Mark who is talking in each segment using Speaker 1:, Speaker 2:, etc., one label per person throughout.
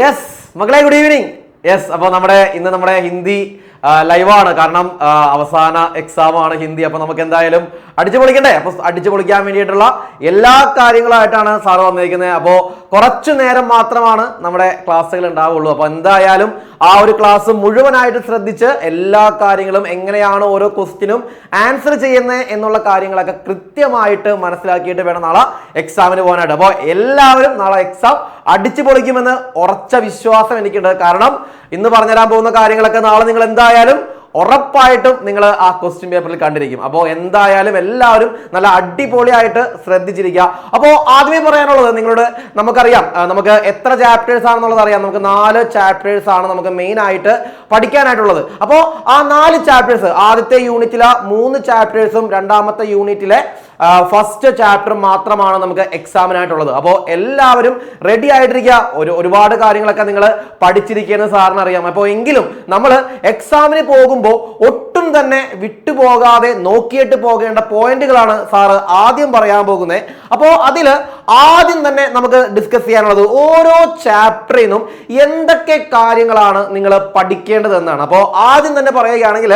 Speaker 1: Yes മകളെ, good evening. Yes, അപ്പോൾ നമ്മുടെ ഹിന്ദി ലൈവാണ്. കാരണം അവസാന എക്സാം ആണ് ഹിന്ദി. അപ്പൊ നമുക്ക് എന്തായാലും അടിച്ചു പൊളിക്കണ്ടേ? അപ്പൊ അടിച്ചു പൊളിക്കാൻ വേണ്ടിയിട്ടുള്ള എല്ലാ കാര്യങ്ങളായിട്ടാണ് സാറ് വന്നിരിക്കുന്നത്. അപ്പോൾ കുറച്ചു നേരം മാത്രമാണ് നമ്മുടെ ക്ലാസ്സുകൾ ഉണ്ടാവുള്ളൂ. അപ്പൊ എന്തായാലും ആ ഒരു ക്ലാസ് മുഴുവനായിട്ട് ശ്രദ്ധിച്ച് എല്ലാ കാര്യങ്ങളും എങ്ങനെയാണ് ഓരോ ക്വസ്റ്റിനും ആൻസർ ചെയ്യുന്നത് എന്നുള്ള കാര്യങ്ങളൊക്കെ കൃത്യമായിട്ട് മനസ്സിലാക്കിയിട്ട് വേണം നാളെ എക്സാമിന് പോകാനായിട്ട്. അപ്പോൾ എല്ലാവരും നാളെ എക്സാം അടിച്ചു പൊളിക്കുമെന്ന് ഉറച്ച വിശ്വാസം എനിക്കുണ്ട്. കാരണം ഇന്ന് പറഞ്ഞുതരാൻ പോകുന്ന കാര്യങ്ങളൊക്കെ നാളെ നിങ്ങൾ എന്തായാലും ഉറപ്പായിട്ടും നിങ്ങൾ ആ ക്വസ്റ്റ്യൻ പേപ്പറിൽ കണ്ടിരിക്കും. അപ്പോൾ എന്തായാലും എല്ലാവരും നല്ല അടിപൊളിയായിട്ട് ശ്രദ്ധിച്ചിരിക്കുക. അപ്പോൾ ആദ്യമേ പറയാനുള്ളത്, നമുക്കറിയാം നമുക്ക് എത്ര ചാപ്റ്റേഴ്സ് ആണെന്നുള്ളത് അറിയാം. നമുക്ക് 4 ചാപ്റ്റേഴ്സ് ആണ് നമുക്ക് മെയിൻ ആയിട്ട് പഠിക്കാനായിട്ടുള്ളത്. അപ്പോൾ ആ 4 ചാപ്റ്റേഴ്സ്, ആദ്യത്തെ യൂണിറ്റിലെ 3 ചാപ്റ്റേഴ്സും രണ്ടാമത്തെ യൂണിറ്റിലെ ഫസ്റ്റ് ചാപ്റ്റർ മാത്രമാണ് നമുക്ക് എക്സാമിനായിട്ടുള്ളത്. അപ്പോൾ എല്ലാവരും റെഡി ആയിട്ടിരിക്കുക. ഒരുപാട് കാര്യങ്ങളൊക്കെ നിങ്ങൾ പഠിച്ചിരിക്കുന്നത് സാറിന് അറിയാം. അപ്പോൾ എങ്കിലും നമ്മൾ എക്സാമിന് പോകുമ്പോൾ ഒട്ടും തന്നെ വിട്ടുപോകാതെ നോക്കിയിട്ട് പോകേണ്ട പോയിന്റുകളാണ് സാറ് ആദ്യം പറയാൻ പോകുന്നത്. അപ്പോൾ അതിൽ ആദ്യം തന്നെ നമുക്ക് ഡിസ്കസ് ചെയ്യാനുള്ളത് ഓരോ ചാപ്റ്ററിനും എന്തൊക്കെ കാര്യങ്ങളാണ് നിങ്ങൾ പഠിക്കേണ്ടത് എന്നാണ്. അപ്പോൾ ആദ്യം തന്നെ പറയുകയാണെങ്കിൽ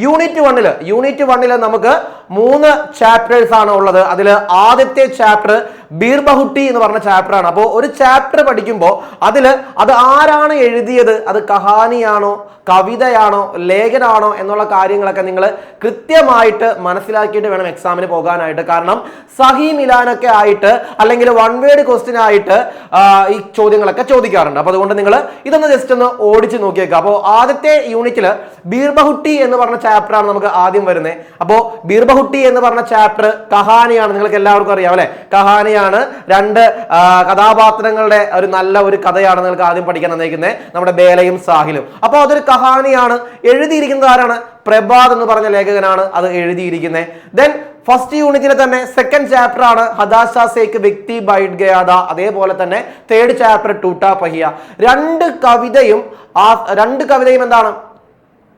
Speaker 1: യൂണിറ്റ് 1 നമുക്ക് 3 ചാപ്റ്റേഴ്സ് ആണ് ഉള്ളത്. അതിൽ ആദ്യത്തെ ചാപ്റ്റർ ബീർബഹുട്ടി എന്ന് പറഞ്ഞ ചാപ്റ്റർ ആണ്. അപ്പോൾ ഒരു ചാപ്റ്റർ പഠിക്കുമ്പോൾ അത് ആരാണ് എഴുതിയത്, അത് കഹാനിയാണോ കവിതയാണോ ലേഖനാണോ എന്നുള്ള കാര്യങ്ങളൊക്കെ നിങ്ങൾ കൃത്യമായിട്ട് മനസ്സിലാക്കിയിട്ട് വേണം എക്സാമിന് പോകാനായിട്ട്. കാരണം സഹി മിലാനൊക്കെ ആയിട്ട് അല്ലെങ്കിൽ 1 വേർഡ് ക്വസ്റ്റ്യൻ ആയിട്ട് ഈ ചോദ്യങ്ങളൊക്കെ ചോദിക്കാറുണ്ട്. അപ്പൊ അതുകൊണ്ട് നിങ്ങൾ ഇതൊന്ന് ജസ്റ്റ് ഒന്ന് ഓടിച്ച് നോക്കിയേക്കാം. അപ്പോൾ ആദ്യത്തെ യൂണിറ്റിൽ ബീർബഹുട്ടി എന്ന് പറഞ്ഞ ചാപ്റ്റർ ആണ് നമുക്ക് ആദ്യം വരുന്നത്. അപ്പോൾ ബീർബഹുട്ടി എന്ന് പറഞ്ഞ ചാപ്റ്റർ കഹാനിയാണ്. നിങ്ങൾക്ക് എല്ലാവർക്കും അറിയാം അല്ലെ? കഹാനിയാണ്. 2 കഥാപാത്രങ്ങളുടെ നല്ല ഒരു കഥയാണ് നിങ്ങൾക്ക് ആദ്യം പഠിക്കാൻ തന്നേക്കുന്നത്, നമ്മുടെ ബേലയും സാഹിലും. അപ്പോൾ അതൊരു കഹാനിയാണ്. എഴുതിയിരിക്കുന്നത് ആരാണ്? പ്രഭാത് എന്ന് പറഞ്ഞ ലേഖകനാണ് അത് എഴുതിയിരിക്കുന്നത്. ദെൻ ഫസ്റ്റ് യൂണിറ്റിലെ തന്നെ സെക്കൻഡ് ചാപ്റ്റർ ആണ് ഹദാശ സേക്ക് വ്യക്തി ബൈറ്റ് ഗയാദ. അതേപോലെ തന്നെ തേർഡ് ചാപ്റ്റർ ടൂട്ടാ പഹിയ. 2 കവിതയും എന്താണ്,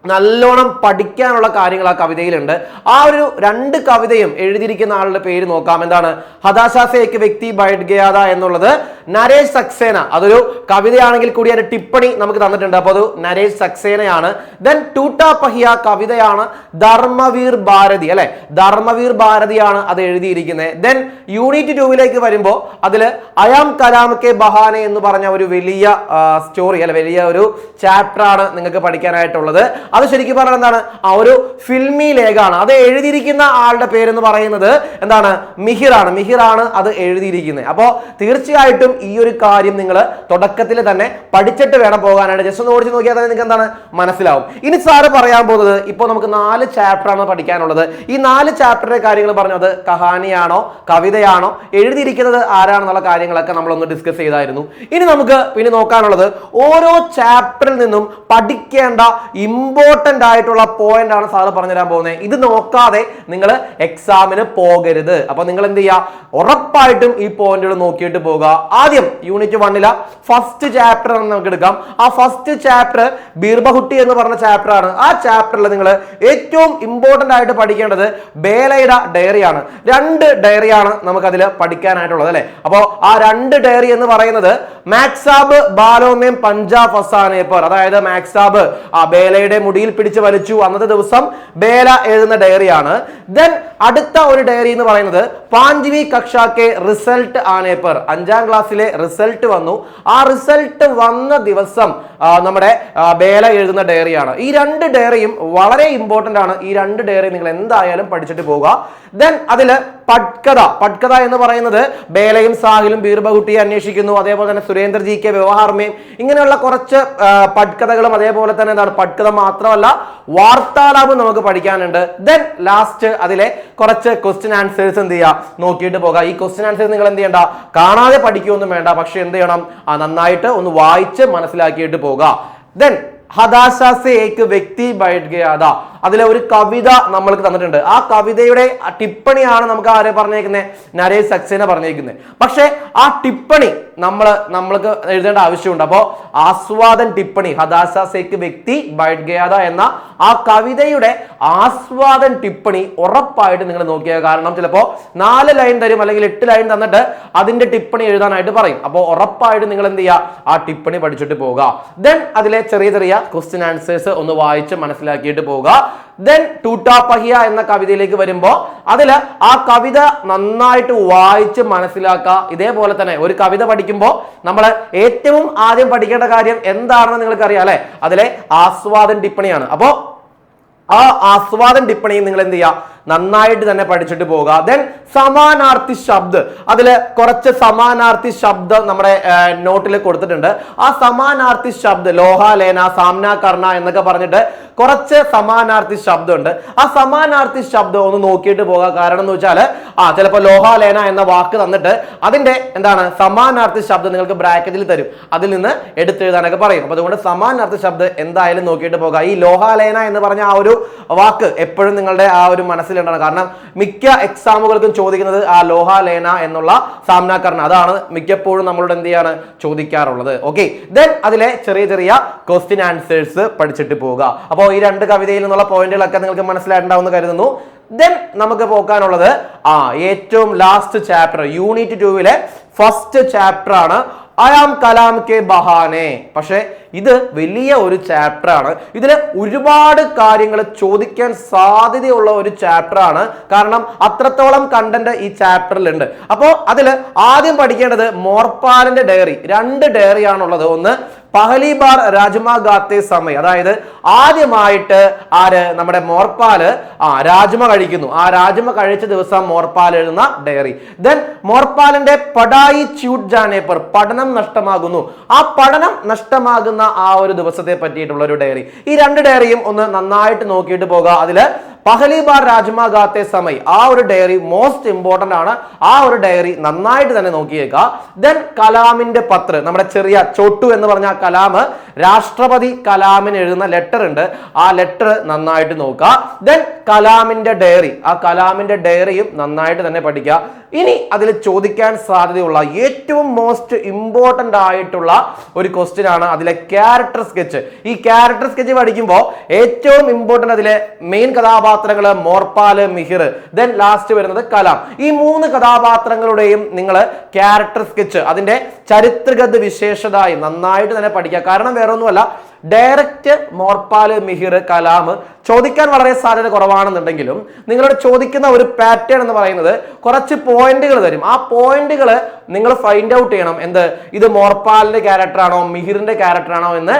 Speaker 1: നല്ലോണം പഠിക്കാനുള്ള കാര്യങ്ങൾ ആ കവിതയിലുണ്ട്. ആ ഒരു 2 കവിതയും എഴുതിയിരിക്കുന്ന ആളുടെ പേര് നോക്കാം. എന്താണ്? ഹദാശ സേക്ക് വ്യക്തി ബൈറ്റ് ഗയാദ എന്നുള്ളത് നരേഷ് സക്സേന. അതൊരു കവിതയാണെങ്കിൽ കൂടി അതിന്റെ ടിപ്പണി നമുക്ക് തന്നിട്ടുണ്ട്. അപ്പോൾ അത് നരേഷ് സക്സേനയാണ്. ദെൻ ടൂട്ടാ പഹിയ കവിതയാണ് ധർമ്മവീർ ഭാരതി അല്ലെ? ധർമ്മവീർ ഭാരതിയാണ് അത് എഴുതിയിരിക്കുന്നത്. ദെൻ യൂണിറ്റ് 2 വരുമ്പോൾ അതിൽ അയാം കലാം കെ ബഹാനെ എന്ന് പറഞ്ഞ ഒരു വലിയ സ്റ്റോറി അല്ലെ, വലിയ ഒരു ചാപ്റ്റർ ആണ് നിങ്ങൾക്ക് പഠിക്കാനായിട്ടുള്ളത്. അത് ശരിക്കും പറഞ്ഞാൽ എന്താണ്, ആ ഒരു ഫിൽമി ലേഖാണ്. അത് എഴുതിയിരിക്കുന്ന ആളുടെ പേരെന്ന് പറയുന്നത് എന്താണ്? മിഹിറാണ് അത് എഴുതിയിരിക്കുന്നത്. അപ്പോൾ തീർച്ചയായിട്ടും ഈ ഒരു കാര്യം നിങ്ങൾ തുടക്കത്തിൽ തന്നെ പഠിച്ചിട്ട് വേണം പോകാനായിട്ട്. ജസ്റ്റ് ഒന്ന് ഓടിച്ച് നോക്കിയാൽ തന്നെ നിങ്ങൾക്ക് എന്താണ് മനസ്സിലാവും. ഇനി സാറ് പറയാൻ പോകുന്നത്, ഇപ്പോൾ നമുക്ക് 4 ചാപ്റ്റർ ആണ് പഠിക്കാനുള്ളത്. ഈ 4 ചാപ്റ്ററിന്റെ കാര്യങ്ങൾ പറഞ്ഞത് കഹാനിയാണോ കവിതയാണോ എഴുതിയിരിക്കുന്നത് ആരാണെന്നുള്ള കാര്യങ്ങളൊക്കെ നമ്മളൊന്ന് ഡിസ്കസ് ചെയ്തായിരുന്നു. ഇനി നമുക്ക് പിന്നെ നോക്കാനുള്ളത് ഓരോ ചാപ്റ്ററിൽ നിന്നും പഠിക്കേണ്ട ഇമ്പോർട്ടന്റ് ആയിട്ടുള്ള പോയിന്റ് ആണ് സാറ് പറഞ്ഞുതരാൻ പോകുന്നത്. ഇത് നോക്കാതെ നിങ്ങൾ എക്സാമിന് പോകരുത്. അപ്പൊ നിങ്ങൾ എന്ത് ചെയ്യുക, ഉറപ്പായിട്ടും ഈ പോയിന്റുകൾ നോക്കിയിട്ട് പോകുക. ആദ്യം യൂണിറ്റ് 1 ഫസ്റ്റ് ചാപ്റ്റർ നമുക്ക് എടുക്കാം. ആ ഫസ്റ്റ് ചാപ്റ്റർ ബീർബഹുട്ടി എന്ന് പറഞ്ഞ ചാപ്റ്റർ ആണ്. ആ ചാപ്റ്ററിൽ നിങ്ങൾ ഏറ്റവും ഇമ്പോർട്ടന്റ് ആയിട്ട് പഠിക്കേണ്ടത് ബേലയുടെ ഡയറിയാണ്. 2 ഡയറിയാണ് നമുക്ക് അതിൽ പഠിക്കാനായിട്ടുള്ളത് അല്ലെ? അപ്പോൾ ആ 2 ഡയറി എന്ന് പറയുന്നത് മാക്സാബ് ബാലോമേം പഞ്ചാബ് ഫസാനെ പർ, അതായത് മാക്സാബ് ആ ബേലയുടെ മുടിയിൽ പിടിച്ച് വലിച്ചു അന്നത്തെ ദിവസം ബേല എഴുതുന്ന ഡയറിയാണ്. ദെൻ അടുത്ത ഒരു ഡയറി എന്ന് പറയുന്നത് പാഞ്ചവി കക്ഷാക്കെ റിസൾട്ട് ആനെ പർ, 5ാം ക്ലാസ്സിലെ റിസൾട്ട് വന്നു. ആ റിസൾട്ട് വന്ന ദിവസം നമ്മുടെ ബേല എഴുതുന്ന ഡയറിയാണ്. ഈ 2 ഡയറിയും വളരെ ഇമ്പോർട്ടന്റ് ആണ്. ഈ 2 ഡയറി നിങ്ങൾ എന്തായാലും പഠിച്ചിട്ട് പോവുക. ദെൻ അതില് പട്കഥ എന്ന് പറയുന്നത് ബേലയും സാഹിലും ബീർബഹുട്ടിയെ അന്വേഷിക്കുന്നു. അതേപോലെ തന്നെ സുരേന്ദ്രജി കെ വ്യവഹാർമേയും ഇങ്ങനെയുള്ള കുറച്ച് പട്കഥകളും അതേപോലെ തന്നെ എന്താണ് പട്കഥ മാത്രമല്ല വാർത്താലാപം നമുക്ക് പഠിക്കാനുണ്ട്. ദെൻ ലാസ്റ്റ് അതിലെ കുറച്ച് ക്വസ്റ്റ്യൻ ആൻസേഴ്സ് എന്ത് ചെയ്യുക, നോക്കിയിട്ട് പോകാം. ഈ ക്വസ്റ്റ്യൻ ആൻസേഴ്സ് നിങ്ങൾ എന്ത് ചെയ്യണ്ട, കാണാതെ പഠിക്കുകയൊന്നും വേണ്ട. പക്ഷെ എന്ത് ചെയ്യണം, നന്നായിട്ട് ഒന്ന് വായിച്ച് മനസ്സിലാക്കിയിട്ട് പോവുക. ദെൻ ഹദാശ സേ ഏക് വ്യക്തി ബൈഠ് ഗയാ ഥാ, അതിലെ ഒരു കവിത നമ്മൾക്ക് തന്നിട്ടുണ്ട്. ആ കവിതയുടെ ടിപ്പണിയാണ് നമുക്ക് ആരെ പറഞ്ഞേക്കുന്നത്, നരേഷ് സക്സേന പറഞ്ഞേക്കുന്നത്. പക്ഷെ ആ ടിപ്പണി നമ്മൾക്ക് എഴുതേണ്ട ആവശ്യമുണ്ട്. അപ്പോ ആസ്വാദൻ ടിപ്പണി ഹദാസ സേക്ക് വ്യക്തി ബൈഠ് ഗയാദ എന്ന ആ കവിതയുടെ ആസ്വാദൻ ടിപ്പണി ഉറപ്പായിട്ട് നിങ്ങൾ നോക്കിയാൽ, കാരണം ചിലപ്പോ 4 ലൈൻ തരും അല്ലെങ്കിൽ 8 ലൈൻ തന്നിട്ട് അതിന്റെ ടിപ്പണി എഴുതാനായിട്ട് പറയും. അപ്പോൾ ഉറപ്പായിട്ട് നിങ്ങൾ എന്ത് ചെയ്യുക, ആ ടിപ്പണി പഠിച്ചിട്ട് പോവുക. ദെൻ അതിലെ ചെറിയ ചെറിയ ക്വസ്റ്റ്യൻ ആൻസേഴ്സ് ഒന്ന് വായിച്ച് മനസ്സിലാക്കിയിട്ട് പോവുക. ദെൻ ടൂട്ടാ പഹിയ എന്ന കവിതയിലേക്ക് വരുമ്പോൾ അതിൽ ആ കവിത നന്നായിട്ട് വായിച്ച് മനസ്സിലാക്കുക. ഇതേപോലെ തന്നെ ഒരു കവിത പഠിക്കുമ്പോൾ നമ്മൾ ഏറ്റവും ആദ്യം പഠിക്കേണ്ട കാര്യം എന്താണെന്ന് നിങ്ങൾക്ക് അറിയാം അല്ലെ, അതിലെ ആസ്വാദൻ ടിപ്പണിയാണ്. അപ്പോ ആ ആസ്വാദൻ ടിപ്പണിയും നിങ്ങൾ എന്ത് ചെയ്യുക, നന്നായിട്ട് തന്നെ പഠിച്ചിട്ട് പോവുക. ദെൻ സമാനാർത്ഥി ശബ്ദ്, അതിൽ കുറച്ച് സമാനാർത്ഥി ശബ്ദം നമ്മുടെ നോട്ടിൽ കൊടുത്തിട്ടുണ്ട്. ആ സമാനാർത്ഥി ശബ്ദ് ലോഹ ലേന സാമ്ന കർണ എന്നൊക്കെ പറഞ്ഞിട്ട് കുറച്ച് സമാനാർത്ഥി ശബ്ദമുണ്ട്. ആ സമാനാർത്ഥി ശബ്ദം ഒന്ന് നോക്കിയിട്ട് പോകാം. കാരണം എന്ന് വെച്ചാൽ ചിലപ്പോൾ ലോഹ ലേന എന്ന വാക്ക് തന്നിട്ട് അതിന്റെ എന്താണ് സമാനാർത്ഥി ശബ്ദം നിങ്ങൾക്ക് ബ്രാക്കറ്റിൽ തരും, അതിൽ നിന്ന് എടുത്തെഴുതാനൊക്കെ പറയും. അപ്പൊ അതുകൊണ്ട് സമാനാർത്ഥി ശബ്ദം എന്തായാലും നോക്കിയിട്ട് പോകാം. ഈ ലോഹ ലേന എന്ന് പറഞ്ഞ ആ ഒരു വാക്ക് എപ്പോഴും നിങ്ങളുടെ ആ ഒരു മനസ്സിലുണ്ടാണ്. കാരണം മിക്ക എക്സാമുകൾക്കും ചോദിക്കുന്നത് ആ ലോഹ ലേന എന്നുള്ള സാമ്നാകർണ, അതാണ് മിക്കപ്പോഴും നമ്മളോട് എന്ത് ചെയ്യാണ് ചോദിക്കാറുള്ളത്. ഓക്കെ, ദെൻ അതിലെ ചെറിയ ചെറിയ ക്വസ്റ്റ്യൻ ആൻസേഴ്സ് പഠിച്ചിട്ട് പോവുക. അപ്പോൾ ഈ 2 കവിതയിൽ നിന്നുള്ള പോയിന്റുകളൊക്കെ നിങ്ങൾക്ക് മനസ്സിലായിട്ടുണ്ടാവുമെന്ന് കരുതുന്നു. ദെൻ നമുക്ക് പോകാനുള്ളത് ഏറ്റവും last chapter, unit 2 first chapter ആണ് ആയാം കലാം കെ ബഹാനെ. പക്ഷെ ഇത് വലിയ ഒരു ചാപ്റ്റർ ആണ്. ഇതിൽ ഒരുപാട് കാര്യങ്ങൾ ചോദിക്കാൻ സാധ്യതയുള്ള ഒരു ചാപ്റ്റർ ആണ്. കാരണം അത്രത്തോളം കണ്ടന്റ് ഈ ചാപ്റ്ററിലുണ്ട്. അപ്പോൾ അതിൽ ആദ്യം പഠിക്കേണ്ടത് മോർപാലിന്റെ ഡയറി. 2 ഡയറി ആണുള്ളത്. ഒന്ന് പഹലി ബാർ രാജ്മ ഗാത്തെ സമയ്, അതായത് ആദ്യമായിട്ട് നമ്മുടെ മോർപാല് രാജ്മ കഴിക്കുന്നു, ആ രാജ്മ കഴിച്ച ദിവസം മോർപാൽ എഴുതുന്ന ഡയറി. ദെൻ മോർപാലിന്റെ പടായി ച്യൂട്ട് ജാനെ പർ, പഠനം നഷ്ടമാകുന്നു, ആ പഠനം നഷ്ടമാകുന്ന ആ ഒരു ദിവസത്തെ പറ്റിയിട്ടുള്ള ഒരു ഡയറി. ഈ 2 ഡയറിയും ഒന്ന് നന്നായിട്ട് നോക്കിയിട്ട് പോകുക. അതില് പഹലി ബാർ രാജ്മ ഗാത്തെ സമയ് ആ ഒരു ഡയറി മോസ്റ്റ് ഇമ്പോർട്ടന്റ് ആണ്. ആ ഒരു ഡയറി നന്നായിട്ട് തന്നെ നോക്കിയേക്കുക. ദെൻ കലാമിന്റെ പത്ര, നമ്മുടെ ചെറിയ ചോട്ടു എന്ന് പറഞ്ഞ കലാം രാഷ്ട്രപതി കലാമിന് എഴുതുന്ന ലെറ്റർ ഉണ്ട്, ആ ലെറ്റർ നന്നായിട്ട് നോക്കുക. ദെൻ കലാമിന്റെ ഡയറി, ആ കലാമിന്റെ ഡയറിയും നന്നായിട്ട് തന്നെ പഠിക്കുക. ഇനി അതിൽ ചോദിക്കാൻ സാധ്യതയുള്ള ഏറ്റവും മോസ്റ്റ് ഇമ്പോർട്ടന്റ് ആയിട്ടുള്ള ഒരു ക്വസ്റ്റ്യൻ ആണ് അതിലെ ക്യാരക്ടർ സ്കെച്ച്. ഈ ക്യാരക്ടർ സ്കെച്ച് പഠിക്കുമ്പോൾ ഏറ്റവും ഇമ്പോർട്ടന്റ് അതിലെ മെയിൻ കഥാപാത്രങ്ങള് മോർപാല്, മിഹിർ, ദെൻ ലാസ്റ്റ് വരുന്നത് കലാം. ഈ 3 കഥാപാത്രങ്ങളുടെയും നിങ്ങൾ ക്യാരക്ടർ സ്കെച്ച് അതിന്റെ ചരിത്രഗത വിശേഷതായി നന്നായിട്ട് തന്നെ പഠിക്കുക. കാരണം വേറെ ഒന്നുമല്ല, ഡയറക്റ്റ് മോർപാല്, മിഹിർ, കലാം ചോദിക്കാൻ വളരെ സാധ്യത കുറവാണെന്നുണ്ടെങ്കിലും നിങ്ങളോട് ചോദിക്കുന്ന ഒരു പാറ്റേൺ എന്ന് പറയുന്നത് കുറച്ച് പോയിന്റുകൾ തരും. ആ പോയിന്റുകൾ നിങ്ങൾ ഫൈൻഡ് ഔട്ട് ചെയ്യണം. ഇത് മോർപാലിന്റെ ക്യാരക്ടർ ആണോ മിഹിറിന്റെ ക്യാരക്ടർ ആണോ എന്ന്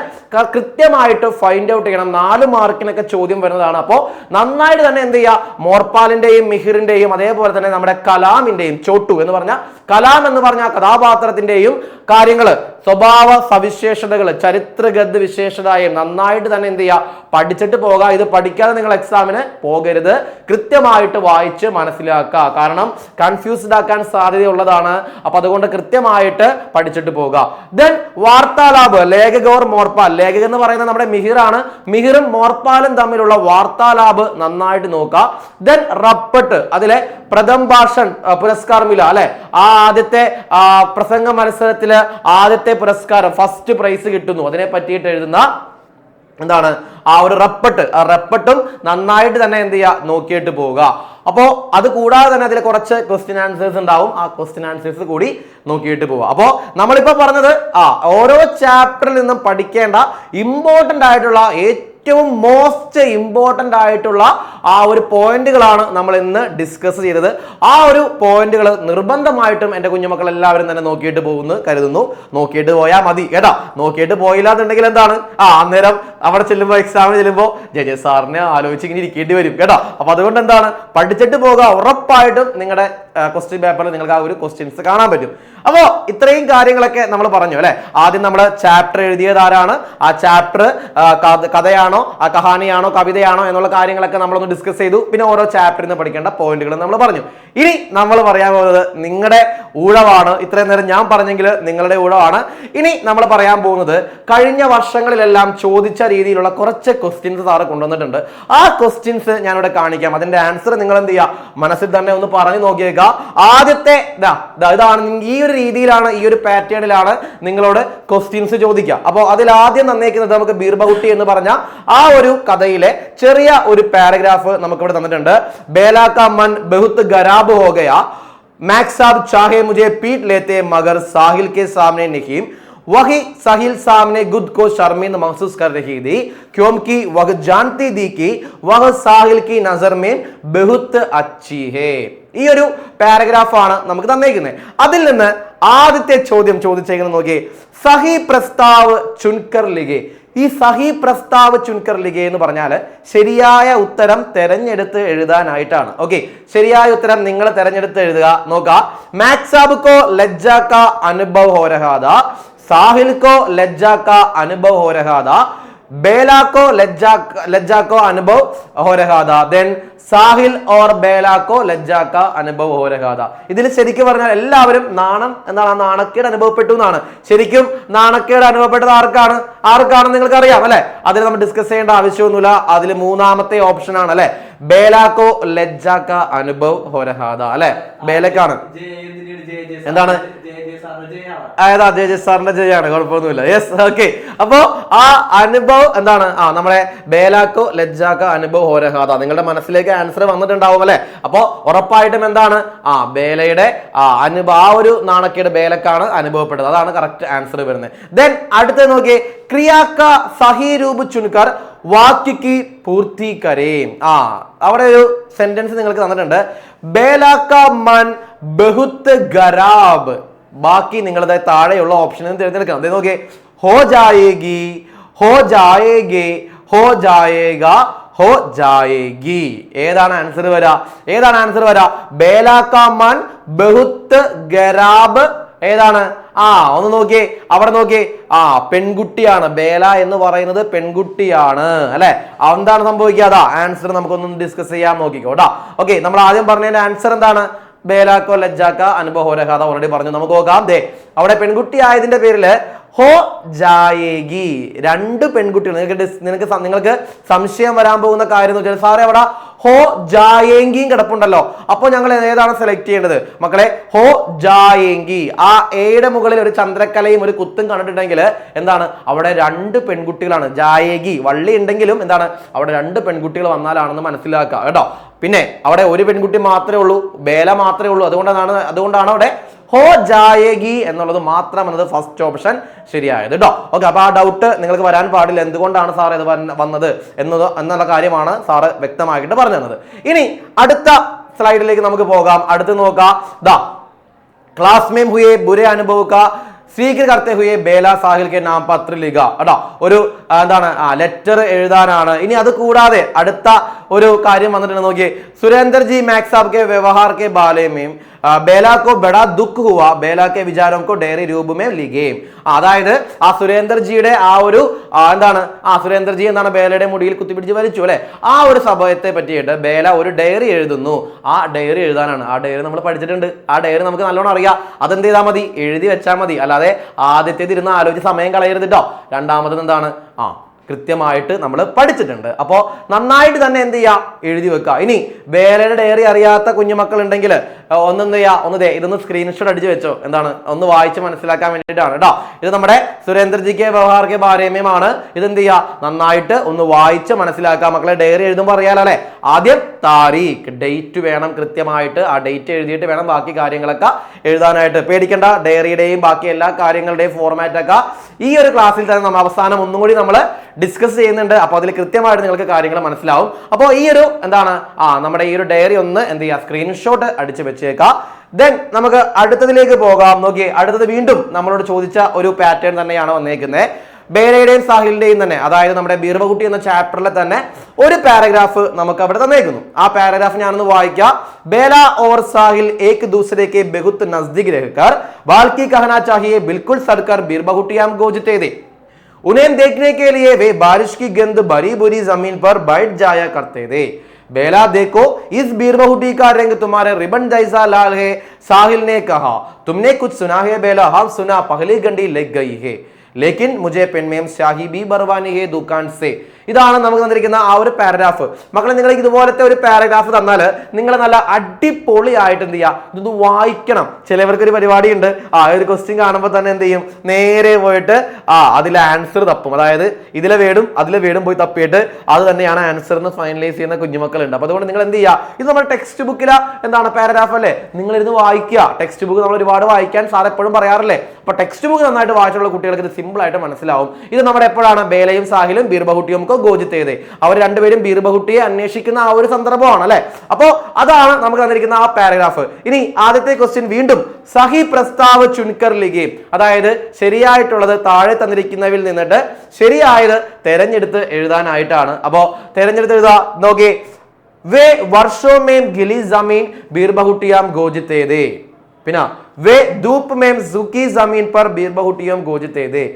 Speaker 1: കൃത്യമായിട്ട് ഫൈൻഡ് ഔട്ട് ചെയ്യണം. 4 മാർക്കിനൊക്കെ ചോദ്യം വരുന്നതാണ്. അപ്പോൾ നന്നായിട്ട് തന്നെ എന്ത് ചെയ്യുക, മോർപാലിന്റെയും മിഹിറിന്റെയും അതേപോലെ തന്നെ നമ്മുടെ കലാമിന്റെയും, ചോട്ടു എന്ന് പറഞ്ഞ കലാം എന്ന് പറഞ്ഞ കഥാപാത്രത്തിന്റെയും കാര്യങ്ങൾ, സ്വഭാവ സവിശേഷതകൾ, ചരിത്രഗത വിശേഷതയും നന്നായിട്ട് തന്നെ എന്ത് ചെയ്യുക, പഠിച്ചിട്ട് പോകുക. ഇത് പഠിക്കാതെ നിങ്ങൾ എക്സാമിന് പോകരുത്. കൃത്യമായിട്ട് വായിച്ച് മനസ്സിലാക്കുക. കാരണം കൺഫ്യൂസ്ഡ് ആക്കാൻ സാധ്യതയുള്ളതാണ്. അപ്പൊ അതുകൊണ്ട് കൃത്യമായിട്ട് പഠിച്ചിട്ട് പോകുക. ദെൻ വാർത്താലാപ്, ലേഖക് ഓർ മോർപാൽ, ലേഖകൻ എന്ന് പറയുന്നത് നമ്മുടെ മിഹിറാണ്. മിഹിറും മോർപാലും തമ്മിലുള്ള വാർത്താലാപ് നന്നായിട്ട് നോക്കുക. ദെൻ റപ്പട്ട്, അതിലെ പ്രഥം ഭാഷൺ പുരസ്കാർ മില അല്ലെ, ആ ആദ്യത്തെ പ്രസംഗ മത്സരത്തില് ആദ്യത്തെ പുരസ്കാരം, ഫസ്റ്റ് പ്രൈസ് കിട്ടുന്നു, അതിനെ പറ്റിയിട്ട് എഴുതുന്ന എന്താണ് ആ ഒരു റപ്പട്ട്, ആ റപ്പട്ടും നന്നായിട്ട് തന്നെ എന്ത് ചെയ്യുക, നോക്കിയിട്ട് പോവുക. അപ്പോ അത് കൂടാതെ തന്നെ അതിൽ കുറച്ച് ക്വസ്റ്റ്യൻ ആൻസേഴ്സ് ഉണ്ടാവും, ആ ക്വസ്റ്റ്യൻ ആൻസേഴ്സ് കൂടി നോക്കിയിട്ട് പോവുക. അപ്പോ നമ്മളിപ്പോ പറഞ്ഞത് ഓരോ ചാപ്റ്ററിൽ നിന്നും പഠിക്കേണ്ട ഇമ്പോർട്ടന്റ് ആയിട്ടുള്ള ഏറ്റവും മോസ്റ്റ് ഇമ്പോർട്ടന്റ് ആയിട്ടുള്ള ആ ഒരു പോയിന്റുകളാണ് നമ്മൾ ഇന്ന് ഡിസ്കസ് ചെയ്തത്. ആ ഒരു പോയിന്റുകൾ നിർബന്ധമായിട്ടും എൻ്റെ കുഞ്ഞുമക്കൾ എല്ലാവരും തന്നെ നോക്കിയിട്ട് പോകുന്നു കരുതുന്നു. നോക്കിയിട്ട് പോയാൽ മതി കേട്ടോ. നോക്കിയിട്ട് പോയില്ല എന്നുണ്ടെങ്കിൽ എന്താണ്, അന്നേരം അവിടെ ചെല്ലുമ്പോൾ എക്സാമിന് ചെല്ലുമ്പോൾ ജെ സാറിനെ ആലോചിച്ച് ഇങ്ങനെ ഇരിക്കേണ്ടി വരും കേട്ടോ. അപ്പൊ അതുകൊണ്ട് എന്താണ്, പഠിച്ചിട്ട് പോകുക. ഉറപ്പായിട്ടും നിങ്ങളുടെ ക്വസ്റ്റ്യൻ പേപ്പറിൽ നിങ്ങൾക്ക് ആ ഒരു ക്വസ്റ്റ്യൻസ് കാണാൻ പറ്റും. അപ്പോൾ ഇത്രയും കാര്യങ്ങളൊക്കെ നമ്മൾ പറഞ്ഞു അല്ലെ. ആദ്യം നമ്മൾ ചാപ്റ്റർ എഴുതിയത് ആരാണ്, ആ ചാപ്റ്റർ കഥയാണോ, ആ കഹാനിയാണോ, കവിതയാണോ എന്നുള്ള കാര്യങ്ങളൊക്കെ നമ്മളൊന്ന് ഡിസ്കസ് ചെയ്തു. പിന്നെ ഓരോ ചാപ്റ്ററിൽ നിന്ന് പഠിക്കേണ്ട പോയിന്റുകൾ നമ്മൾ പറഞ്ഞു. ഇനി നമ്മൾ പറയാൻ പോകുന്നത് നിങ്ങളുടെ ഊഴമാണ്. ഇത്രയും നേരം ഞാൻ പറഞ്ഞെങ്കിൽ നിങ്ങളുടെ ഊഴമാണ്. ഇനി നമ്മൾ പറയാൻ പോകുന്നത് കഴിഞ്ഞ വർഷങ്ങളിലെല്ലാം ചോദിച്ച രീതിയിലുള്ള കുറച്ച് ക്വസ്റ്റ്യൻസ് സാറ് കൊണ്ടുവന്നിട്ടുണ്ട്. ആ ക്വസ്റ്റ്യൻസ് ഞാനിവിടെ കാണിക്കാം. അതിന്റെ ആൻസർ നിങ്ങൾ എന്ത് ചെയ്യുക, മനസ്സിൽ തന്നെ ഒന്ന് പറഞ്ഞു നോക്കിയേക്കുക. ആദ്യത്തെ ഇതാണ്, ഈ ഒരു രീതിയിലാണ്, ഈ ഒരു പാറ്റേണിലാണ് നിങ്ങളോട് ക്വസ്റ്റ്യൻസ് ചോദിക്കുക. അപ്പോൾ അതിൽ ആദ്യം തന്നേക്കുന്നത് നമുക്ക് ബീർബഹുട്ടി എന്ന് പറഞ്ഞ ആ ഒരു കഥയിലെ ചെറിയ ഒരു പാരഗ്രാഫ് നമുക്ക് ഇവിടെ തന്നിട്ടുണ്ട്. ബേല കാ മൻ ബഹുത് ഖരാബ് ഹോ ഗയാ, मैक साहब चाहे मुझे पीट लेते मगर साहिल के सामने नहीं, वही साहिल सामने खुद को शर्मिंदा महसूस कर रही थी क्योंकि वह जानती थी कि वह साहिल की नजर में बहुत अच्छी है. ഈ ഒരു പാരഗ്രാഫാണ് നമുക്ക് തന്നേക്കുന്നത്. അതിൽ നിന്ന് ആദ്യത്തെ ചോദ്യം ചോദിച്ചേക്കുന്നത് നോക്കിയേ, സഹി പ്രസ്താവ് ചുൻകർ ലിഖേ. ഈ സഹി പ്രസ്താവ് ചുൻകർ ലിഖേ എന്ന് പറഞ്ഞാൽ ശരിയായ ഉത്തരം തെരഞ്ഞെടുത്ത് എഴുതാനായിട്ടാണ്. ഓക്കെ, ശരിയായ ഉത്തരം നിങ്ങൾ തെരഞ്ഞെടുത്ത് എഴുതുക. നോക്കാം, മാക് സാബ് കോ ലജ്ജ കാ അനുഭവ് ഹോ രഹാ था, साहिल को लज्जा का अनुभव हो रहा था, बेला को लज्जा को अनुभव हो रहा था, देन സാഹിൽ ഓർ ബേല കോ ലജ്ജ കാ അനുഭവ് ഹോ രഹാ താ. ഇതിൽ ശരിക്കും പറഞ്ഞാൽ എല്ലാവരും നാണം എന്താണ്, നാണക്കേട് അനുഭവപ്പെട്ടു എന്നാണ്. ശരിക്കും നാണക്കേട് അനുഭവപ്പെട്ടത് ആർക്കാണ് നിങ്ങൾക്ക് അറിയാം അല്ലെ. അതിൽ നമ്മൾ ഡിസ്കസ് ചെയ്യേണ്ട ആവശ്യമൊന്നുമില്ല. അതിൽ മൂന്നാമത്തെ ഓപ്ഷൻ ആണ് അല്ലെ, ബേല കോ ലജ്ജ കാ അനുഭവ് ഹോ രഹാ താ അല്ലെ. ബേലക്കാണ്. എന്താണ് അതായത് ജെ സാറിന്റെ ജയാണ്, കുഴപ്പമൊന്നുമില്ല. Yes, okay. അപ്പോ ആ അനുഭവ് എന്താണ്, നമ്മുടെ ബേലാക്കോ ലജ്ജാക്ക അനുഭവ് ഹോ രഹാ താ. നിങ്ങളുടെ മനസ്സിലേക്ക് ആൻസർ വന്നിട്ടുണ്ടാവും അല്ലെ. അപ്പോ ഉറപ്പായിട്ടും എന്താണ്, ബേലയുടെ ആ ഒരു നാണക്കേട് ബേലക്കാണ് അനുഭവപ്പെട്ടത്. അതാണ് കറക്റ്റ് ആൻസർ വരുന്നത്. ദെൻ അടുത്ത നോക്കിയേ, ക്രിയാക്ക സഹി രൂപ് ചുൻകർ വാക്യക്ക് പൂർത്തി കരേ. അവിടെ ഒരു സെന്റൻസ് നിങ്ങൾക്ക് തന്നിട്ടുണ്ട്, ബേലാക്ക മൻ ബഹുത് ഖരാബ്. ബാക്കി നിങ്ങളുടെ താഴെയുള്ള ഓപ്ഷനിൽ തിരഞ്ഞെടുക്കണം. അതേ നോക്കിയേ, ഹോ ജായേഗി, ഹോ ജായേഗേ, ഹോ ജായേഗാ, ഹോ ജായേഗി. ഏതാണ് ആൻസർ വരാ? ബേലാക്ക മൻ ബഹുത് ഖരാബ് ഏതാണ്? ഒന്ന് നോക്കിയേ, അവിടെ നോക്കിയേ, പെൺകുട്ടിയാണ്. ബേല എന്ന് പറയുന്നത് പെൺകുട്ടിയാണ് അല്ലെ. എന്താണ് സംഭവിക്കാതെ ആൻസർ നമുക്കൊന്നും ഡിസ്കസ് ചെയ്യാൻ നോക്കിക്കോട്ടാ. ഓക്കെ, നമ്മൾ ആദ്യം പറഞ്ഞതിന്റെ ആൻസർ എന്താണ്? ബേലാക്കോ ലജ്ജാക്ക അനുഭവ ഹോ രഹാ താ ഓൾറെഡി പറഞ്ഞു. നമുക്ക് നോക്കാം. ദേ അവിടെ പെൺകുട്ടി ആയതിന്റെ പേരില് ഹോ ജായേഗി, രണ്ട് പെൺകുട്ടികൾ. നിങ്ങൾക്ക് സംശയം വരാൻ പോകുന്ന കാര്യം എന്ന് വെച്ചാൽ, സാറേ അവിടെ ഹോ ജായേങ്കിയും കിടപ്പുണ്ടല്ലോ, അപ്പൊ ഞങ്ങൾ ഏതാണ് സെലക്ട് ചെയ്യേണ്ടത് മക്കളെ? ഹോ ജായേങ്കി. ആ എയുടെ മുകളിൽ ഒരു ചന്ദ്രക്കലയും ഒരു കുത്തും കണ്ടിട്ടുണ്ടെങ്കിൽ എന്താണ്, അവിടെ രണ്ട് പെൺകുട്ടികളാണ്. ജായേഗി വള്ളി ഉണ്ടെങ്കിലും എന്താണ്, അവിടെ രണ്ട് പെൺകുട്ടികൾ വന്നാലാണെന്ന് മനസ്സിലാക്കുക കേട്ടോ. പിന്നെ അവിടെ ഒരു പെൺകുട്ടി മാത്രമേ ഉള്ളൂ, ബേല മാത്രമേ ഉള്ളൂ. അതുകൊണ്ടാണ് അവിടെ ഹോ ജായേഗി എന്നുള്ളത് മാത്രം എന്നത് ഫസ്റ്റ് ഓപ്ഷൻ ശരിയായത് കേട്ടോ. ഓക്കെ, അപ്പൊ ആ ഡൗട്ട് നിങ്ങൾക്ക് വരാൻ പാടില്ല. എന്തുകൊണ്ടാണ് സാർ ഇത് വന്നത് എന്നുള്ള കാര്യമാണ് സാറ് വ്യക്തമാക്കിയിട്ട് പറഞ്ഞു തന്നത്. ഇനി അടുത്ത സ്ലൈഡിലേക്ക് നമുക്ക് പോകാം. അടുത്ത് നോക്കാം. ക്ലാസ് में हुए बुरे अनुभव का സ്വീകൃത करते हुए ബേല സാഹിൽ के नाम पत्र लिखा. കേട്ടോ, ഒരു എന്താണ് ലെറ്റർ എഴുതാനാണ്. ഇനി അത് കൂടാതെ അടുത്ത ഒരു കാര്യം വന്നിട്ടുണ്ട് നോക്കിയേ, സുരേന്ദർ ജി മാക് സാബ് के व्यवहार के बारे में बेला को बड़ा दुख हुआ, बेला के विचारों को डायरी रूप में लिखे. അതായത് ആ സുരേന്ദർജിയുടെ ആ ഒരു എന്താണ്, സുരേന്ദർജി എന്താണ് ബേലയുടെ മുടിയിൽ കുത്തിപ്പിടിച്ച് വലിച്ചു അല്ലെ. ആ ഒരു സംഭവത്തെ പറ്റിയിട്ട് ബേല ഒരു ഡയറി എഴുതുന്നു. ആ ഡയറി എഴുതാനാണ്. ആ ഡയറി നമ്മൾ പഠിച്ചിട്ടുണ്ട്. ആ ഡയറി നമുക്ക് നല്ലോണം അറിയാം. അതെന്ത് ചെയ്താൽ മതി? എഴുതി വെച്ചാൽ മതി. അല്ലാതെ ആദ്യത്തേത് ഇരുന്ന് ആലോചിച്ച് സമയം കളയരുത് കേട്ടോ. രണ്ടാമത് എന്താണ്, കൃത്യമായിട്ട് നമ്മൾ പഠിച്ചിട്ടുണ്ട്. അപ്പോൾ നന്നായിട്ട് തന്നെ എന്ത് ചെയ്യാം, എഴുതി വെക്കുക. ഇനി ബേലയുടെ ഡയറി അറിയാത്ത കുഞ്ഞുമക്കൾ ഉണ്ടെങ്കിൽ ഇതൊന്ന് സ്ക്രീൻഷോട്ട് അടിച്ച് വെച്ചോ. എന്താണ്, ഒന്ന് വായിച്ച് മനസ്സിലാക്കാൻ വേണ്ടിയിട്ടാണ് കേട്ടോ. ഇത് നമ്മുടെ സുരേന്ദ്രജിക്ക് വ്യവഹാർക്ക് ബാരേമ്യമാണ്. ഇതെന്ത് ചെയ്യുക, നന്നായിട്ട് ഒന്ന് വായിച്ച് മനസ്സിലാക്കുക മക്കളെ. ഡയറി എഴുതുമ്പോൾ അറിയാലോ അല്ലെ, ആദ്യം താരീഖ് ഡേറ്റ് വേണം കൃത്യമായിട്ട്. ആ ഡേറ്റ് എഴുതിയിട്ട് വേണം ബാക്കി കാര്യങ്ങളൊക്കെ എഴുതാനായിട്ട്. പേടിക്കേണ്ട, ഡയറിയുടെയും ബാക്കി എല്ലാ കാര്യങ്ങളുടെയും ഫോർമാറ്റ് ഒക്കെ ഈ ഒരു ക്ലാസ്സിൽ തന്നെ നമ്മൾ അവസാനം ഒന്നും കൂടി നമ്മൾ ഡിസ്കസ് ചെയ്യുന്നുണ്ട്. അപ്പൊ അതിൽ കൃത്യമായിട്ട് നിങ്ങൾക്ക് കാര്യങ്ങൾ മനസ്സിലാവും. അപ്പോൾ ഈ ഒരു എന്താണ് നമ്മുടെ ഈ ഒരു ഡയറി ഒന്ന് എന്ത് ചെയ്യുക, സ്ക്രീൻഷോട്ട് അടിച്ച് വെച്ചേക്കാം. ദെൻ നമുക്ക് അടുത്തതിലേക്ക് പോകാം. നോക്കിയേ, അടുത്തത് വീണ്ടും നമ്മളോട് ചോദിച്ച ഒരു പാറ്റേൺ തന്നെയാണ് വന്നേക്കുന്നത്. ബേലയുടെയും സാഹിലിന്റെയും തന്നെ, അതായത് നമ്മുടെ ബീർബഹുട്ടി എന്ന ചാപ്റ്ററിലെ തന്നെ ഒരു പാരഗ്രാഫ് നമുക്ക് അവിടെ തന്നേക്കുന്നു. ആ പാരഗ്രാഫ് ഞാനൊന്ന് വായിക്കാം. ബേല और साहिल एक दूसरे के बहुत नजदीक रहकर बाल की कहना चाहिए बिल्कुल सड़कर बीरबहुटियां गूंजते थे. उन्हें देखने के लिए वे बारिश की गंध भरी बुरी जमीन पर बैठ जाया करते थे. बेला देखो इस बीरबहुटी का रंग तुम्हारे रिबन जैसा लाल है. साहिल ने कहा तुमने कुछ सुना है बेला? हम सुना, पहली गंडी लग गई है लेकिन मुझे पेन में स्याही भी भरवानी है दुकान से. ഇതാണ് നമുക്ക് തന്നിരിക്കുന്ന ആ ഒരു പാരഗ്രാഫ്. മക്കളെ, നിങ്ങൾ ഇതുപോലത്തെ ഒരു പാരഗ്രാഫ് തന്നാൽ നിങ്ങൾ നല്ല അടിപൊളിയായിട്ട് എന്ത് ചെയ്യുക, ഇതൊന്ന് വായിക്കണം. ചിലവർക്ക് ഒരു പരിപാടി ഉണ്ട്, ഒരു ക്വസ്റ്റ്യൻ കാണുമ്പോൾ തന്നെ എന്ത് ചെയ്യും, നേരെ പോയിട്ട് അതിലെ ആൻസർ തപ്പും. അതായത് ഇതിലെ വേടും അതിലെ വേടും പോയി തപ്പിയിട്ട് അത് തന്നെയാണ് ആൻസർ എന്ന് ഫൈനലൈസ് ചെയ്യുന്ന കുഞ്ഞുമക്കളുണ്ട്. അപ്പൊ അതുകൊണ്ട് നിങ്ങൾ എന്ത് ചെയ്യുക, ഇത് നമ്മുടെ ടെക്സ്റ്റ് ബുക്കിലെ എന്താണ് പാരഗ്രാഫ് അല്ലേ, നിങ്ങൾ ഇരുന്ന് വായിക്കുക. ടെക്സ്റ്റ് ബുക്ക് നമ്മൾ ഒരുപാട് വായിക്കാൻ സാർ എപ്പോഴും പറയാറില്ലേ. അപ്പൊ ടെക്സ്റ്റ് ബുക്ക് നന്നായിട്ട് വായിച്ചുള്ള കുട്ടികൾക്ക് ഇത് സിമ്പിൾ ആയിട്ട് മനസ്സിലാവും. ഇത് നമ്മുടെ എപ്പോഴാണ് ബേലയും സാഹിലും ബീർബഹുട്ടിയും ഗോജിത്തേത്, അവർ രണ്ടുപേരും ബീർബഹുട്ടിയെ അന്വേഷിക്കുന്ന ആ ഒരു സന്ദർഭമാണ് അല്ലെ. അപ്പോ അതാണ് നമുക്ക് തന്നിരിക്കുന്ന ആ പാരഗ്രാഫ്. ഇനി ആദ്യത്തെ ക്വസ്റ്റ്യൻ വീണ്ടും സഹി പ്രസ്താവ് ചുൻകർ ലിഖേ, അതായത് ശരിയായിട്ടുള്ളത് താഴെ തന്നിരിക്കുന്നവയിൽ നിന്നിട്ട് ശരിയായത് തെരഞ്ഞെടുത്ത് എഴുതാനായിട്ടാണ്. അപ്പോ തെരഞ്ഞെടുത്ത് എഴുതാ നോക്കേ. വേ വർഷോ മേം ഗിലി ജമീൻ ബീർബഹുട്ടിയാം ഗോജിത്തേത്. പിന്നെ വേ ധൂപ്പ് മേം സുക്കി ജമീൻ पर बीरबहुटियां गोजते थे.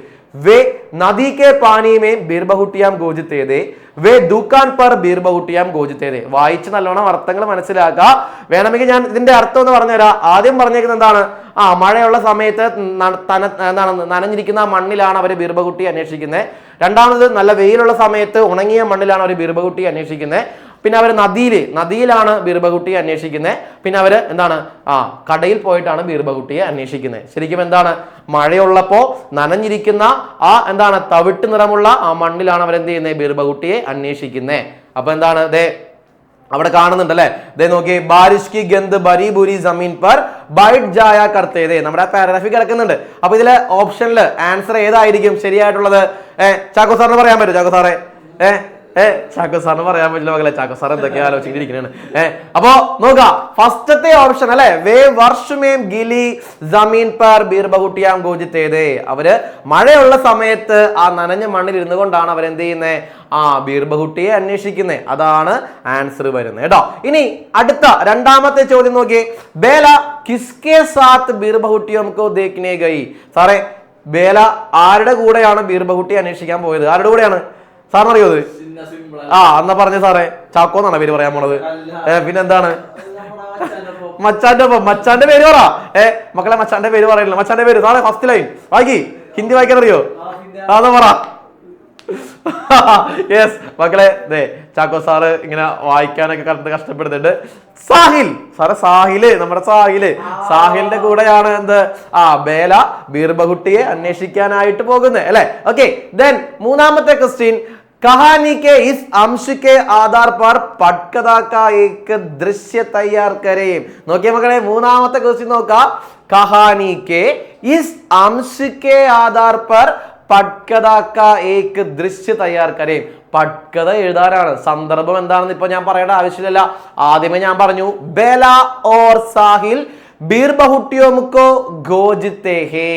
Speaker 1: वे नदी के पानी में बीरबहुटियां गोजते थे. വേ ദുക്കാൻ പർ ബീർബഹുട്ടിയാം ഗോജിത്തേത്. വായിച്ച് നല്ലോണം അർത്ഥങ്ങൾ മനസ്സിലാക്കുക. വേണമെങ്കിൽ ഞാൻ ഇതിന്റെ അർത്ഥം എന്ന് പറഞ്ഞുതരാം. ആദ്യം പറഞ്ഞേക്കുന്നത് എന്താണ്, മഴയുള്ള സമയത്ത് നനഞ്ഞിരിക്കുന്ന മണ്ണിലാണ് അവർ ബീർബഹുട്ടി അന്വേഷിക്കുന്നത്. രണ്ടാമത് നല്ല വെയിലുള്ള സമയത്ത് ഉണങ്ങിയ മണ്ണിലാണ് അവർ ബീർബഹുട്ടി അന്വേഷിക്കുന്നത്. പിന്നെ അവർ നദിയിലാണ് ബീർബഹുട്ടിയെ അന്വേഷിക്കുന്നത്. പിന്നെ അവര് എന്താണ് കടയിൽ പോയിട്ടാണ് ബീർബഹുട്ടിയെ അന്വേഷിക്കുന്നത്. ശരിക്കും എന്താണ്, മഴയുള്ളപ്പോ നനഞ്ഞിരിക്കുന്ന എന്താണ് തവിട്ട് നിറമുള്ള ആ മണ്ണിലാണ് അവരെന്ത് ചെയ്യുന്നത്, ബീർബഹുട്ടിയെ അന്വേഷിക്കുന്നത്. അപ്പൊ എന്താണ് ദേ അവിടെ കാണുന്നുണ്ട് അല്ലെ. ദേ നോക്കി, ബാരിഷ് കി ഗന്ധ് ബരി ബുരി ജമീൻ പർ ബൈറ്റ് ജായ കർത്തേ ദേ, നമ്മുടെ പാരഗ്രാഫിൽ കിടക്കുന്നുണ്ട്. അപ്പൊ ഇതിലെ ഓപ്ഷനില് ആൻസർ ഏതായിരിക്കും ശരിയായിട്ടുള്ളത്? ചാക്കോ സാറിന് പറയാൻ പറ്റും? ചാക്കോ സാറേ ചാക്കോ സാറിന് പറയാൻ പറ്റില്ല മകളെ. ചാക്കോ സാർ എന്തൊക്കെയാ ആലോചിച്ചിരിക്കുകയാണ്. അപ്പോ നോക്കാം, ഫസ്റ്റത്തെ ഓപ്ഷൻ അല്ലെ, വേ വർഷമേം ഗിലി ജമീൻ പർ ബീർബഹുട്ടിയാം ഗോജിത്തേത്. അവര് മഴയുള്ള സമയത്ത് ആ നനഞ്ഞ മണ്ണിൽ ഇരുന്നു കൊണ്ടാണ് അവരെന്ത് ചെയ്യുന്നത്, ബീർബഹുട്ടിയെ അന്വേഷിക്കുന്നത്. അതാണ് ആൻസർ വരുന്നത് കേട്ടോ. ഇനി അടുത്ത രണ്ടാമത്തെ ചോദ്യം നോക്കിയേ. ബേല കിസ്കെ സാത്ത് ബീർബഹുട്ടിയോം കോ ദേഖ്നെ ഗയി. സാറേ, ബേല ആരുടെ കൂടെയാണ് ബീർബഹുട്ടിയെ അന്വേഷിക്കാൻ പോയത്? ആരുടെ കൂടെയാണ് സാറിനറിയോ? എന്നാ പറഞ്ഞ സാറേ, ചാക്കോ എന്നാണ് പേര് പറയാൻ പോണത്. പിന്നെന്താണ്, മച്ചാന്റെ ഒപ്പം. മച്ചാന്റെ പേര് പറ. മക്കളെ, മച്ചാന്റെ പേര് പറയില്ല. മച്ചാന്റെ പേര് സാറേ ഫസ്റ്റ് ലൈൻ വായിക്കി. ഹിന്ദി വായിക്കാൻ അറിയോ? അതാ പറ. യെസ് മക്കളെ, ചാക്കോ സാറ് ഇങ്ങനെ വായിക്കാനൊക്കെ കഷ്ടപ്പെടുന്നുണ്ട്. സാഹിൽ സാറേ, നമ്മുടെ സാഹിലിന്റെ കൂടെയാണ് എന്ത് ബേല ബീർബഹുട്ടിയെ അന്വേഷിക്കാനായിട്ട് പോകുന്നത് അല്ലെ. ഓക്കെ, ദെൻ മൂന്നാമത്തെ ക്വസ്റ്റ്യൻ. कहानी के इस अंश के आधार पर पटकथा का एक दृश्य तैयार करें. നോക്കിയ മക്കളെ, മൂന്നാമത്തെ ക്വസ്റ്റ്യൻ നോക്കാം. कहानी के इस अंश के आधार पर पटकथा का एक दृश्य तैयार करें. പട്കഥ എഴുതാനാണ്. സന്ദർഭം എന്താണെന്ന് ഇപ്പൊ ഞാൻ പറയേണ്ട ആവശ്യമില്ല. ആദ്യമേ ഞാൻ പറഞ്ഞു, ബേല ഓർ സാഹിൽ ബീർബഹുട്ടിയോം കോ ഗോജിത്തെ ഹേ.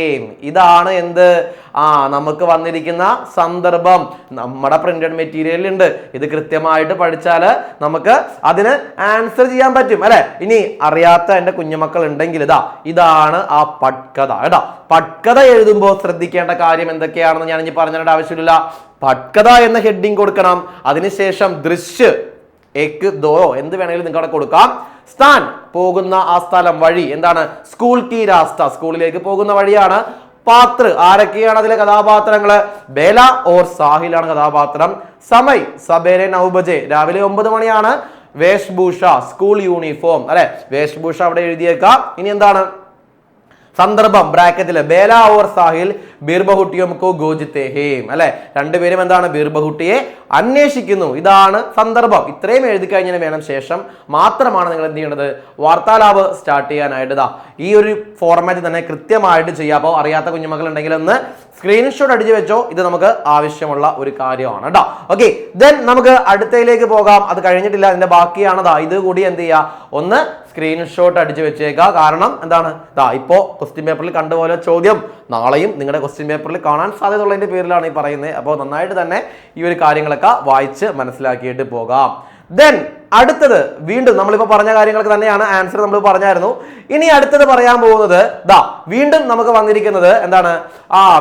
Speaker 1: ഇതാണ് എന്ത്, നമുക്ക് വന്നിരിക്കുന്ന സന്ദർഭം നമ്മുടെ പ്രിന്റഡ് മെറ്റീരിയലിൽ ഉണ്ട്. ഇത് കൃത്യമായിട്ട് പഠിച്ചാല് നമുക്ക് അതിന് ആൻസർ ചെയ്യാൻ പറ്റും അല്ലെ. ഇനി അറിയാത്ത എന്റെ കുഞ്ഞുമക്കൾ ഉണ്ടെങ്കിൽ ഇതാണ് ആ പട്കഥ കേട്ടോ. പട്കഥ എഴുതുമ്പോൾ ശ്രദ്ധിക്കേണ്ട കാര്യം എന്തൊക്കെയാണെന്ന് ഞാൻ ഇനി പറഞ്ഞിട്ട് ആവശ്യമില്ല. പട്കഥ എന്ന ഹെഡിങ് കൊടുക്കണം. അതിനുശേഷം ദൃശ്യ എക്ക് ദോയോ എന്ത് വേണമെങ്കിലും നിങ്ങൾക്ക് അവിടെ കൊടുക്കാം. സ്ഥാൻ പോകുന്ന ആ സ്ഥലം, വഴി എന്താണ്, സ്കൂൾ കി രാസ്ത, സ്കൂളിലേക്ക് പോകുന്ന വഴിയാണ്. പാത്ര ആരൊക്കെയാണ് അതിലെ കഥാപാത്രങ്ങള്? ബേല ഓർ സാഹിലാണ് കഥാപാത്രം. സമയ് സബേരെ 9 ബജെ, രാവിലെ 9 മണിയാണ്. വേഷ്ഭൂഷ സ്കൂൾ യൂണിഫോം അല്ലെ, വേഷ്ഭൂഷ അവിടെ എഴുതിയേക്കാം. ഇനി എന്താണ് സന്ദർഭം ബ്രാക്കറ്റില്, ബേല ഓർ സാഹിൽ ബീർബഹുട്ടിയോം കോ ഗോജിത്തെ ഹേം അല്ലെ. രണ്ടുപേരും എന്താണ്, ബീർബഹുട്ടിയെ അന്വേഷിക്കുന്നു. ഇതാണ് സന്ദർഭം. ഇത്രയും എഴുതി കഴിഞ്ഞാൽ വേണം ശേഷം മാത്രമാണ് നിങ്ങൾ എന്ത് ചെയ്യേണ്ടത്, വാർത്താലാപ് സ്റ്റാർട്ട് ചെയ്യാനായിട്ട്. ഈ ഒരു ഫോർമാറ്റ് തന്നെ കൃത്യമായിട്ട് ചെയ്യാം. അപ്പോൾ അറിയാത്ത കുഞ്ഞുമക്കൾ ഉണ്ടെങ്കിൽ ഒന്ന് സ്ക്രീൻഷോട്ട് അടിച്ചു വെച്ചോ. ഇത് നമുക്ക് ആവശ്യമുള്ള ഒരു കാര്യമാണ് കേട്ടോ. ഓക്കെ, ദെൻ നമുക്ക് അടുത്തയിലേക്ക് പോകാം. അത് കഴിഞ്ഞിട്ടില്ല, അതിന്റെ ബാക്കിയാണതാ. ഇത് കൂടി എന്ത് ചെയ്യുക, ഒന്ന് സ്ക്രീൻഷോട്ട് അടിച്ചു വെച്ചേക്കുക. കാരണം എന്താണ്, ഇപ്പോ ക്വസ്റ്റ്യൻ പേപ്പറിൽ കണ്ടുപോലെ ചോദ്യം നാളെയും നിങ്ങളുടെ ക്വസ്റ്റ്യൻ പേപ്പറിൽ കാണാൻ സാധ്യതയുള്ളതിന്റെ പേരിലാണ് ഈ പറയുന്നത്. അപ്പോൾ നന്നായിട്ട് തന്നെ ഈ ഒരു കാര്യങ്ങളൊക്കെ വായിച്ച് മനസ്സിലാക്കിയിട്ട് പോകാം. ദെൻ അടുത്തത് വീണ്ടും നമ്മളിപ്പോ പറഞ്ഞ കാര്യങ്ങൾക്ക് തന്നെയാണ് ആൻസർ നമ്മൾ പറഞ്ഞായിരുന്നു. ഇനി അടുത്തത് പറയാൻ പോകുന്നത് വീണ്ടും നമുക്ക് വന്നിരിക്കുന്നത് എന്താണ്,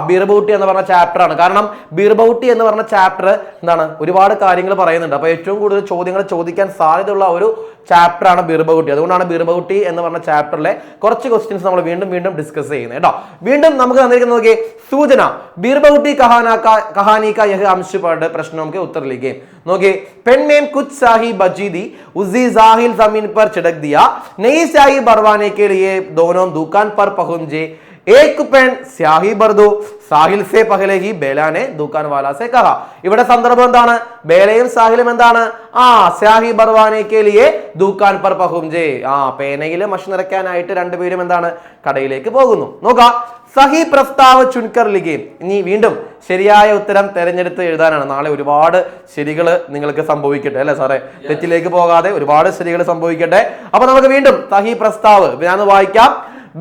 Speaker 1: ബീർബൗട്ടി എന്ന് പറഞ്ഞ ചാപ്റ്റർ ആണ്. കാരണം ബീർബൗട്ടി എന്ന് പറഞ്ഞ ചാപ്റ്റർ എന്താണ്, ഒരുപാട് കാര്യങ്ങൾ പറയുന്നുണ്ട്. അപ്പൊ ഏറ്റവും കൂടുതൽ ചോദ്യങ്ങൾ ചോദിക്കാൻ സാധ്യതയുള്ള ഒരു ചാപ്റ്റർ ആണ് ബീർബൗട്ടി. അതുകൊണ്ടാണ് ബീർബൗട്ടി എന്ന് പറഞ്ഞ ചാപ്റ്ററിലെ കുറച്ച് ക്വസ്റ്റ്യൻസ് നമ്മൾ വീണ്ടും വീണ്ടും ഡിസ്കസ് ചെയ്യുന്നത് കേട്ടോ. വീണ്ടും നമുക്ക് തന്നിരിക്കുന്നത് നോക്കിയേ, സൂചന ബീർബൗട്ടി കഹാനി കാ യഹ് അംശ പഠ പ്രശ്നോं के उत्तर लिखे. നോക്കിയേ, पेन में कुछ स्याही बची थी, उसी साहिल जमीन पर छिड़क दिया, नई स्याही भरवाने के लिए दोनों दुकान पर पहुंचे. एक पेन स्याही भर दो, സാഹിൽ സെ പഹലെ ഹി ബേലാനെ ദുക്കാൻ വാല സെ കഹ. ഇവിടെ സന്ദർഭം എന്താണ്, ബേലയും സാഹിലും എന്താണ്, സ്യാഹി ബർവാനെ കെ ലിയെ ദുക്കാൻ പർ പഹുംജെ. പേനയില് മഷി നിറയ്ക്കാനായിട്ട് രണ്ടുപേരും എന്താണ്, കടയിലേക്ക് പോകുന്നു. നോക്കാം, സഹി പ്രസ്താവ് ചുൻകർ ലിഖേ. ഇനി വീണ്ടും ശരിയായ ഉത്തരം തെരഞ്ഞെടുത്ത് എഴുതാനാണ്. നാളെ ഒരുപാട് ശരികൾ നിങ്ങൾക്ക് സംഭവിക്കട്ടെ അല്ലെ സാറേ, തെറ്റിലേക്ക് പോകാതെ ഒരുപാട് ശരികൾ സംഭവിക്കട്ടെ. അപ്പൊ നമുക്ക് വീണ്ടും സഹി പ്രസ്താവ് ഞാൻ വായിക്കാം.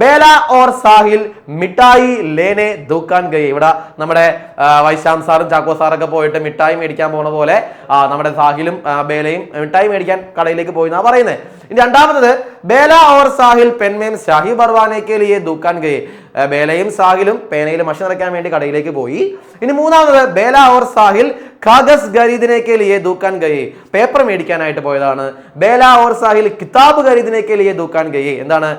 Speaker 1: ബേല ഓർ സാഹിൽ മിഠായി ലേനെ ദുക്കാൻ ഗയി. ഇവിടെ നമ്മുടെ വൈശാം സാറും ചാക്കോ സാറൊക്കെ പോയിട്ട് മിഠായി മേടിക്കാൻ പോണ പോലെ നമ്മുടെ സാഹിലും ബേലയും മിഠായി മേടിക്കാൻ കടയിലേക്ക് പോയി എന്നാ പറയുന്നത്. ഇനി രണ്ടാമത്തത്, ബേല ഓർ സാഹിൽ പെൻമേം ഷാഹി ബർവാനേക്ക് ലിയെ ദുക്കാൻ ഗയി. ബേലയും സാഹിലും പേനയിൽ മഷി നിറയ്ക്കാൻ വേണ്ടി കടയിലേക്ക് പോയി. ഇനി മൂന്നാമത്, ബേല ഓർ സാഹിൽ കാഗസ് ഖരീദിനേക്ക് ലിയെ ദുക്കാൻ ഗയി. പേപ്പർ മേടിക്കാനായിട്ട് പോയതാണ്. ബേല ഓർ സാഹിൽ കിതാബ് ഖരീദിനേക്ക് ലിയെ ദുക്കാൻ ഗയി. എന്താണ്,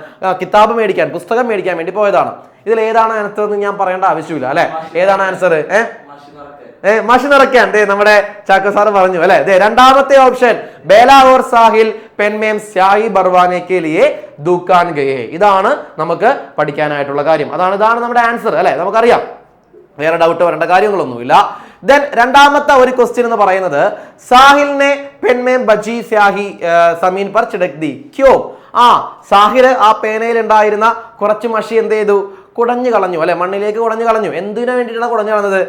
Speaker 1: കിതാബ് മേടിക്കാൻ, പുസ്തകം മേടിക്കാൻ വേണ്ടി പോയതാണ്. ഇതിൽ ഏതാണ് ആൻസർ എന്ന് ഞാൻ പറയേണ്ട ആവശ്യമില്ല അല്ലെ. ഏതാണ് ആൻസർ? മഷി നിറയ്ക്കാൻ നമ്മുടെ ചാക്കോ സാർ പറഞ്ഞു അല്ലെ. രണ്ടാമത്തെ ഓപ്ഷൻ, ബേല ഓർ സാഹിൽ പെൻമേം സ്യാഹി ബർവാനേക്ക് ലിയെ ദുക്കാൻ ഗയെ. ഇതാണ് നമുക്ക് പഠിക്കാനായിട്ടുള്ള കാര്യം. ഇതാണ് നമ്മുടെ ആൻസർ അല്ലെ, നമുക്കറിയാം, വേറെ ഡൗട്ട് വരേണ്ട കാര്യങ്ങളൊന്നുമില്ല. ദെൻ രണ്ടാമത്തെ ഒരു ക്വസ്റ്റ്യൻ എന്ന് പറയുന്നത്, സാഹിലിനെ പെൻമേം ബജി സ്യാഹി സമീൻ പർ ചിടക് ദി ക്യോ. സാഹിൽ ആ പേനയിൽ ഉണ്ടായിരുന്ന കുറച്ച് മഷി എന്ത് ചെയ്തു, കുടഞ്ഞു കളഞ്ഞു അല്ലെ, മണ്ണിലേക്ക് കുടഞ്ഞു കളഞ്ഞു. എന്തിനു വേണ്ടിയിട്ടാണ് കുടഞ്ഞു കളഞ്ഞത്?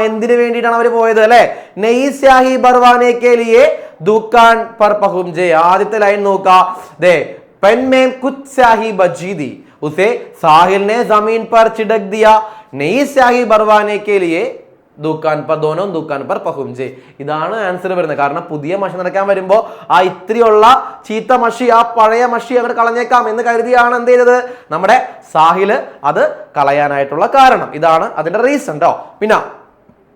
Speaker 1: എന്തിനു വേണ്ടിയിട്ടാണ് അവർ പോയത് അല്ലെ. നെയ് സ്യാഹി ബർവാനേക്ക് ലിയെ ദുക്കാൻ പർ പഹുംജെ. ആദ്യത്തെ ലൈൻ നോക്കാ, ദേ പെൻമേം കുച്ച് സ്യാഹി ബജി ദി, ഉസേ സാഹിൽ ने जमीन पर छिड़क दिया, नई स्याही भरवाने के लिए ദുക്കാൻ പർ ദോനോം ദുക്കാൻ പർ പഹുംജെ. ഇതാണ് ആൻസർ വരുന്നത്. കാരണം പുതിയ മഷി നിറയ്ക്കാൻ വരുമ്പോ ഇത്തിരിയുള്ള ചീത്ത മഷി, പഴയ മഷി അവർ കളഞ്ഞേക്കാം എന്ന് കരുതിയാണ് എന്ത് ചെയ്തത്, നമ്മുടെ സാഹില് അത് കളയാനായിട്ടുള്ള കാരണം. ഇതാണ് അതിന്റെ റീസൺ ട്ടോ. പിന്നെ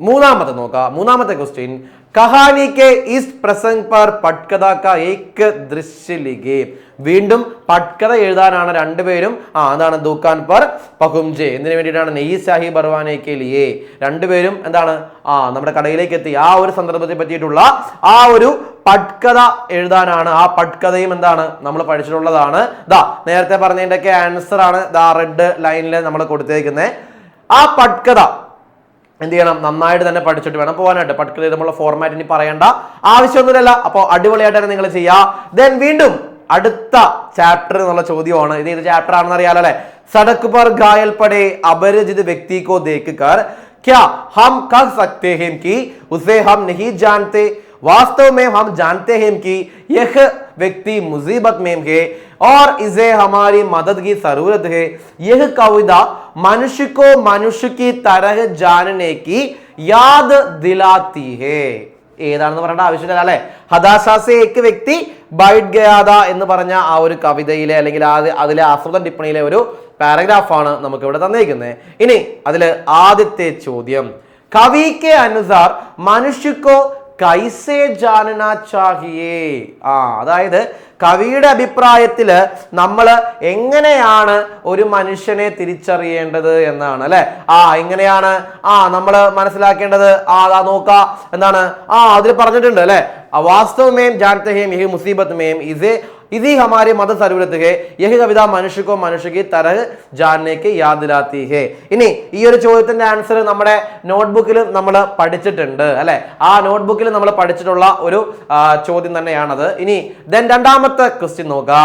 Speaker 1: മൂന്നാമത്തെ നോക്കാം, മൂന്നാമത്തെ ക്വസ്റ്റ്യൻ, കഹാനി കെ ഇസ് പ്രസംഗ് പർ പട്കഥ കാ ഏക് ദൃശ്യ ലിഖേ. വീണ്ടും പട്കഥ എഴുതാനാണ് രണ്ടുപേരും എന്താണ്, ദുക്കാൻ പർ പഹുംജെ. എന്തിനു വേണ്ടിയിട്ടാണ്, നെയ് സ്യാഹി ബർവാനേക്ക് ലിയേ. രണ്ടുപേരും എന്താണ്, നമ്മുടെ കടയിലേക്ക് എത്തി ആ ഒരു സന്ദർഭത്തെ പറ്റിയിട്ടുള്ള ആ ഒരു പട്കഥ എഴുതാനാണ്. ആ പട്കഥയും എന്താണ്, നമ്മൾ പഠിച്ചിട്ടുള്ളതാണ്. നേരത്തെ പറഞ്ഞതിന്റെയൊക്കെ ആൻസർ ആണ് റെഡ് ലൈനിൽ നമ്മൾ കൊടുത്തേക്കുന്നത്. ആ പട്കഥ എന്ത് ചെയ്യണം, നന്നായിട്ട് തന്നെ പഠിച്ചിട്ട് വേണം പോകാനായിട്ട്. പട്കഥ എഴുതുമ്പോൾ ഫോർമാറ്റ് ഇനി പറയേണ്ട ആവശ്യമൊന്നുമില്ല. അപ്പോൾ അടിപൊളിയായിട്ട് തന്നെ നിങ്ങൾ ചെയ്യാം. ദെൻ വീണ്ടും അടുത്ത ചാപ്റ്റർ എന്നുള്ള ചോദ്യമാണ്. ഇത് ഏത് ചാപ്റ്റർ ആണെന്ന് അറിയാലോ അല്ലെ. സടക് പർ ഘായൽ പടേ അപരിചിത് വ്യക്തി കോ ദേഖ് കർ ക്യാ ഹം കഹ സക്തേ ഹൈ കി ഉസേ ഹം नहीं जानते, वास्तव में हम जानते हैं कि यह व्यक्ति मुसीबत में है और इसे हमारी मदद की जरूरत है. यह कविता मनुष्य को मनुष्य की तरह जानने की याद दिलाती है. ഏതാണെന്ന് പറയേണ്ട ആവശ്യമില്ല അല്ലെ. ഹദാശാസെ ഏക് വ്യക്തി ബൈറ്റ് ഗയാദ എന്ന് പറഞ്ഞ ആ ഒരു കവിതയിലെ അല്ലെങ്കിൽ അതിലെ ആസ്വാദ ടിപ്പണിയിലെ ഒരു പാരഗ്രാഫാണ് നമുക്ക് ഇവിടെ തന്നേക്കുന്നത്. ഇനി അതില് ആദ്യത്തെ ചോദ്യം, കവി കെ അനുസാർ മനുഷ്യക്കോ കൈസേ ജാനന ചാഹിയേ. അതായത് കവിയുടെ അഭിപ്രായത്തില് നമ്മൾ എങ്ങനെയാണ് ഒരു മനുഷ്യനെ തിരിച്ചറിയേണ്ടത് എന്നാണ് അല്ലെ. എങ്ങനെയാണ് നമ്മൾ മനസ്സിലാക്കേണ്ടത്? നോക്ക എന്താണ്, അതിൽ പറഞ്ഞിട്ടുണ്ട് അല്ലെ. വാസ്തവമേം ജാനത്തെ ഹേം യഹി മുസീബത്ത് മേം इसी हमारे मदद जरूरत है. यही कविता मनुष्य को मनुष्य की तरह जानने की याद दिलाती है. ഇനി ഈ ഒരു ചോദ്യത്തിന്റെ ആൻസർ നമ്മുടെ നോട്ട്ബുക്കിൽ നമ്മൾ പഠിച്ചിട്ടുണ്ട് അല്ലെ. ആ നോട്ട്ബുക്കിൽ നമ്മൾ പഠിച്ചിട്ടുള്ള ഒരു ചോദ്യം തന്നെയാണത്. ഇനി ദെൻ രണ്ടാമത്തെ ക്വസ്റ്റ്യൻ നോക്കുക.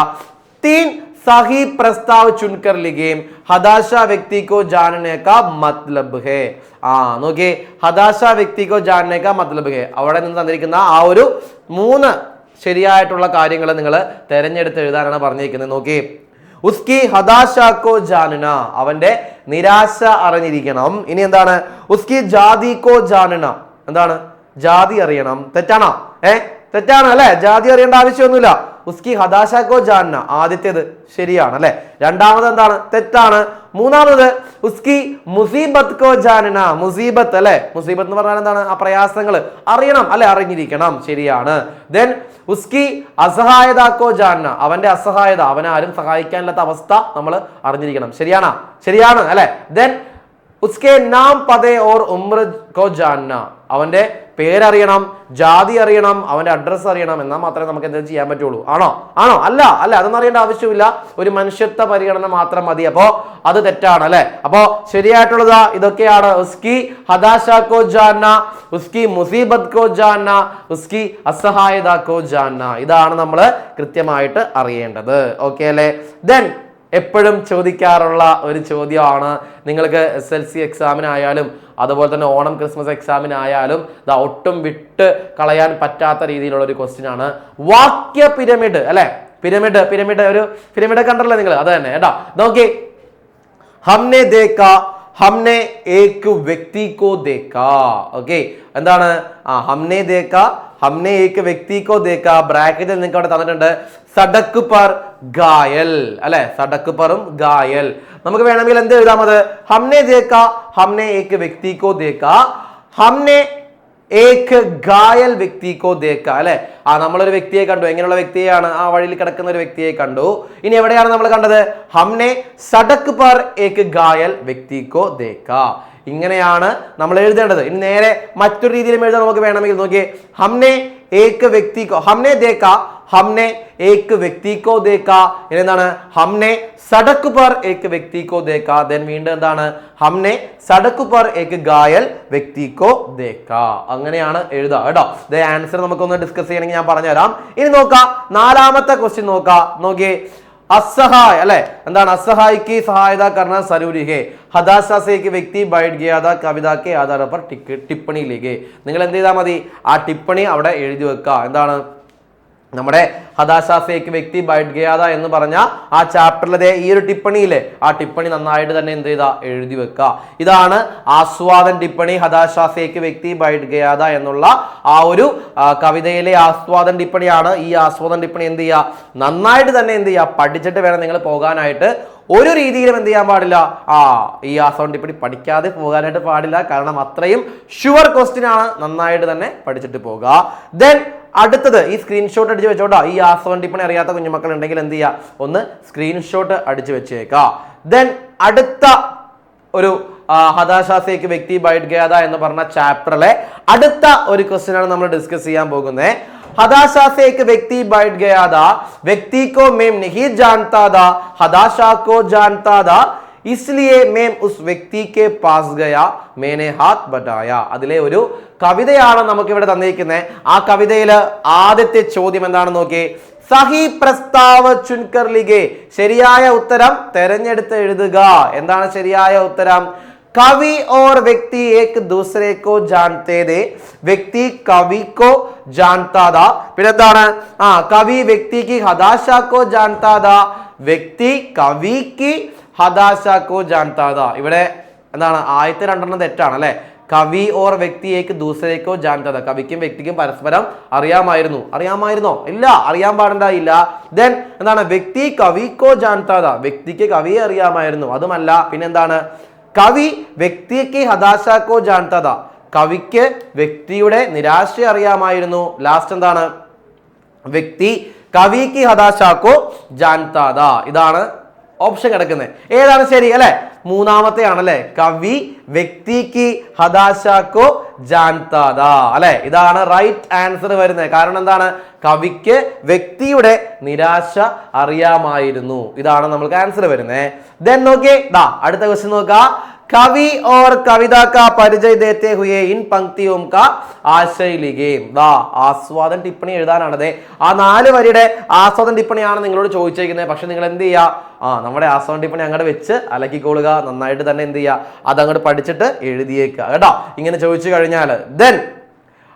Speaker 1: तीन सही प्रस्ताव चुनकर लिखे, हदाशा व्यक्ति को जानने का मतलब है. നോക്കിയേ, ഹദാശ വ്യക്തി കോ ജാനനെ കാ മത്ലബ് ഹെ. അവിടെ നിന്ന് തന്നിരിക്കുന്ന ആ ഒരു 3 ശരിയായിട്ടുള്ള കാര്യങ്ങൾ നിങ്ങൾ തെരഞ്ഞെടുത്ത് എഴുതാനാണ് പറഞ്ഞിരിക്കുന്നത്. നോക്കി, ഉസ്കി ഹദാശാക്കോ ജാനന, അവന്റെ നിരാശ അറിഞ്ഞിരിക്കണം. ഇനി എന്താണ്? ഉസ്കി ജാതിക്കോ ജാനന, എന്താണ്? ജാതി അറിയണം. തെറ്റാണോ? തെറ്റാണ് അല്ലെ? ജാതി അറിയേണ്ട ആവശ്യമൊന്നുമില്ല. ഉസ്കി ഹദാശാക്കോ ജാനന, ആദ്യത്തേത് ശരിയാണ് അല്ലെ. രണ്ടാമത് എന്താണ്? തെറ്റാണ്. മൂന്നാമത് ഉസ്കി മുസീബത്ത് കോ ജാനന, മുസീബത്ത് അല്ലെ. മുസീബത്ത് എന്ന് പറഞ്ഞാൽ എന്താണ്? ആ പ്രയാസങ്ങൾ അറിയണം അല്ലെ, അറിഞ്ഞിരിക്കണം, ശരിയാണ്. ദെൻ ഉസ്കി അസഹായതാക്കോ ജാനന, അവന്റെ അസഹായത, അവനെ ആരും സഹായിക്കാനില്ലാത്ത അവസ്ഥ നമ്മൾ അറിഞ്ഞിരിക്കണം, ശരിയാണോ? ശരിയാണ് അല്ലെ. ദെൻ ഉസ്കെ നാം പദേ ഓർ ഉമ്ര കോ ജാനന, അവന്റെ പേരറിയണം, ജാതി അറിയണം, അവന്റെ അഡ്രസ്സ് അറിയണം, എന്നാൽ മാത്രമേ നമുക്ക് എന്തെങ്കിലും ചെയ്യാൻ പറ്റുള്ളൂ. ആണോ? അല്ല, അതൊന്നും അറിയേണ്ട ആവശ്യമില്ല. ഒരു മനുഷ്യത്വ പരിഗണന മാത്രം മതി. അപ്പോ അത് തെറ്റാണ് അല്ലെ. അപ്പോ ശരിയായിട്ടുള്ളത് ഇതൊക്കെയാണ്. ഉസ്കി ഹദാശാക്കോ ജാനന, ഉസ്കി മുസീബത്ത് കോ ജാനന, ഉസ്കി അസഹായത കോ ജാനന, ഇതാണ് നമ്മൾ കൃത്യമായിട്ട് അറിയേണ്ടത്. ഓക്കെ അല്ലെ. ദെൻ എപ്പോഴും ചോദിക്കാറുള്ള ഒരു ചോദ്യമാണ്, നിങ്ങൾക്ക് SLC എക്സാമിനായാലും അതുപോലെ തന്നെ ഓണം ക്രിസ്മസ് എക്സാമിനായാലും ഒട്ടും വിട്ട് കളയാൻ പറ്റാത്ത രീതിയിലുള്ള ഒരു ക്വസ്റ്റ്യൻ ആണ് വാക്യ പിരമിഡ് അല്ലെ. പിരമിഡ് ഒരു പിരമിഡ് കണ്ടല്ലോ നിങ്ങൾ, അത് തന്നെ കേട്ടോ. നോക്കി, ഹംനെ ദേക്കാ, ഹംനെ ഏക് വ്യക്തി കോ ദേക്കാ. ഓക്കെ, എന്താണ്? ഹംനെ ദേക്കാ, ഹംനെ ഏക് വ്യക്തി കോ ദേക്കാ, ബ്രാക്കറ്റിൽ നിങ്ങൾക്ക് അവിടെ തന്നിട്ടുണ്ട് സഡക് പർ ഗായൽ അല്ലെ. സഡക് പറും ഗായൽ നമുക്ക് വേണമെങ്കിൽ എന്ത് എഴുതാം? അത് ഹംനെ ദേക്കാ, ഹംനെ ഏക് വ്യക്തി കോ ദേക്കാ, ഹംനെ ഏക് ഗായൽ വ്യക്തി കോ ദേക്ക അല്ലെ. നമ്മളൊരു വ്യക്തിയെ കണ്ടു. എങ്ങനെയുള്ള വ്യക്തിയാണ്? ആ വഴിയിൽ കിടക്കുന്ന ഒരു വ്യക്തിയെ കണ്ടു. ഇനി എവിടെയാണ് നമ്മൾ കണ്ടത്? ഹംനെ സഡക് പർ ഏക് ഗായൽ വ്യക്തി കോ ദേക്ക. ഇങ്ങനെയാണ് നമ്മൾ എഴുതേണ്ടത്. ഇനി നേരെ മറ്റൊരു രീതിയിലും എഴുതാൻ നമുക്ക് വേണമെങ്കിൽ നോക്കിയേ, ഹംനെ ഏക് വ്യക്തി കോ, ഹംനെ ദേക്ക, ഹംനെ ഏക് വ്യക്തി കോ ദേക്ക. ഇനി എന്താണ്? ഹംനെ സഡക് പർ ഏക് വ്യക്തി കോ ദേക്ക. ദെൻ വീണ്ടും എന്താണ്? ഹംനെ സഡക് പർ ഏക് ഗായൽ വ്യക്തി കോ ദേക്ക. അങ്ങനെയാണ് എഴുതുക കേട്ടോ. ദേ ആൻസർ നമുക്കൊന്ന് ഡിസ്കസ് ചെയ്യണമെങ്കിൽ ഞാൻ പറഞ്ഞുതരാം. ഇനി നോക്കാം, നാലാമത്തെ ക്വസ്റ്റ്യൻ നോക്കാം. നോക്കിയേ, असहाय അല്ലെ. എന്താണ്? असहाय की सहायता करना जरूरी है, हताशा से एक व्यक्ति बैठ गया था, कविता के आधार पर टिप्पणी लिखे. നിങ്ങൾ എന്ത് ചെയ്താൽ മതി? ആ ടിപ്പണി അവിടെ എഴുതി വെക്കുക. എന്താണ്? നമ്മുടെ ഹദാശാസേക്ക് വ്യക്തി ബൈറ്റ് ഗയാദ എന്ന് പറഞ്ഞ ആ ചാപ്റ്ററിലെ ഈ ഒരു ടിപ്പണിയിലെ ആ ടിപ്പണി നന്നായിട്ട് തന്നെ എന്ത് ചെയ്താ എഴുതി വെക്കുക. ഇതാണ് ആസ്വാദൻ ടിപ്പണി. ഹദാശാസേക്ക് വ്യക്തി ബൈറ്റ് ഗയാദ എന്നുള്ള ആ ഒരു കവിതയിലെ ആസ്വാദൻ ടിപ്പണിയാണ്. ഈ ആസ്വാദൻ ടിപ്പണി എന്ത് ചെയ്യുക? നന്നായിട്ട് തന്നെ എന്ത് ചെയ്യുക? പഠിച്ചിട്ട് വേണം നിങ്ങൾ പോകാനായിട്ട്. ഒരു രീതിയിലും എന്ത് ചെയ്യാൻ പാടില്ല? ഈ ആസ്വാദൻ ടിപ്പണി പഠിക്കാതെ പോകാനായിട്ട് പാടില്ല. കാരണം അത്രയും ഷുവർ ക്വസ്റ്റ്യൻ ആണ്. നന്നായിട്ട് തന്നെ പഠിച്ചിട്ട് പോകുക. ദെൻ അടുത്തത് ഈ സ്ക്രീൻഷോട്ട് അടിച്ച് വെച്ചോട്ടോ. ഈ ആസ്വാദൻ ടിപ്പണി അറിയാത്ത കുഞ്ഞുമക്കൾ ഉണ്ടെങ്കിൽ എന്ത് ചെയ്യുക? ഒന്ന് സ്ക്രീൻഷോട്ട് അടിച്ച് വെച്ചേക്കാം. ദെൻ അടുത്ത ഒരു ഹദാശാസേക്ക് വ്യക്തി ബൈറ്റ് ഗയാദ എന്ന് പറഞ്ഞ ചാപ്റ്ററിലെ അടുത്ത ഒരു ക്വസ്റ്റ്യൻ ആണ് നമ്മൾ ഡിസ്കസ് ചെയ്യാൻ പോകുന്നത്. हदाशा से एक व्यक्ति बैठ गया था, व्यक्ति को मैं नहीं जानता था, हदाशा को जानता था, इसलिए मैं उस व्यक्ति के पास गया, मैंने हाथ बढ़ाया. അതിലെ ഒരു കവിതയാണ് നമുക്ക് ഇവിടെ തന്നിരിക്കുന്നത്. ആ കവിതയിലെ ആദ്യത്തെ ചോദ്യം എന്താണെന്ന് നോക്കിയേ. സഹി പ്രസ്താവ് ചുൻകർ ലിഖേ. ശരിയായ ഉത്തരം തെരഞ്ഞെടുത്ത് എഴുതുക. എന്താണ് ശരിയായ ഉത്തരം? कवि और व्यक्ति एक दूसरे को जानते थे, व्यक्ति कवि को जानता था. फिर कवि व्यक्ति की हदाशा को जानता था, व्यक्ति कवि की हदाशा को जानता था. ഇവിടെ എന്താണ്? ആദ്യത്തെ രണ്ടെണ്ണം തെറ്റാണ് അല്ലെ. കവി ഓർ വ്യക്തി ഏക്ക് ദൂസരേക്കോ ജാൻതാ. കവിക്കും വ്യക്തിക്കും പരസ്പരം അറിയാമായിരുന്നോ? ഇല്ല, അറിയാൻ പാടുണ്ടായില്ല. ദെൻ എന്താണ്? വ്യക്തി കവിക്കോ ജാൻതാ. വ്യക്തിക്ക് കവിയെ അറിയാമായിരുന്നു. അതുമല്ല, പിന്നെന്താണ്? കവി വ്യക്തിക്ക് ഹദാശാക്കോ ജാൻതാ. കവിക്ക് വ്യക്തിയുടെ നിരാശ അറിയാമായിരുന്നു. ലാസ്റ്റ് എന്താണ്? വ്യക്തി കവിക്ക് ഹദാശാക്കോ ജാൻതാ. ഇതാണ് ഓപ്ഷൻ കിടക്കുന്നത്. ഏതാണ് ശരി അല്ലെ? മൂന്നാമത്തെ ആണല്ലേ. കവി വ്യക്തിക്ക് ഹദാശാക്കോ ജാൻതാ അല്ലെ. ഇതാണ് റൈറ്റ് ആൻസർ വരുന്നത്. കാരണം എന്താണ്? കവിക്ക് വ്യക്തിയുടെ നിരാശ അറിയാമായിരുന്നു. ഇതാണ് നമ്മൾക്ക് ആൻസർ വരുന്നത്. ദെൻ നോക്കിയേ, അടുത്ത ക്വസ്റ്റ്യൻ നോക്കാം. कवि और कविता का परिचय देते हुए इन पंक्तियों का आशय लिखे. ആസ്വാദൻ ടിപ്പണി എഴുതാനാണത്. ആ 4 വരിയുടെ ആസ്വാദൻ ടിപ്പണിയാണ് നിങ്ങളോട് ചോദിച്ചിരിക്കുന്നത്. പക്ഷെ നിങ്ങൾ എന്ത് ചെയ്യുക? നമ്മുടെ ആസ്വാദൻ ടിപ്പണി അങ്ങോട്ട് വെച്ച് അലക്കിക്കൊള്ളുക. നന്നായിട്ട് തന്നെ എന്ത് ചെയ്യുക? അതങ്ങോട്ട് പഠിച്ചിട്ട് എഴുതിയേക്കുക കേട്ടോ. ഇങ്ങനെ ചോദിച്ചു കഴിഞ്ഞാൽ ദെൻ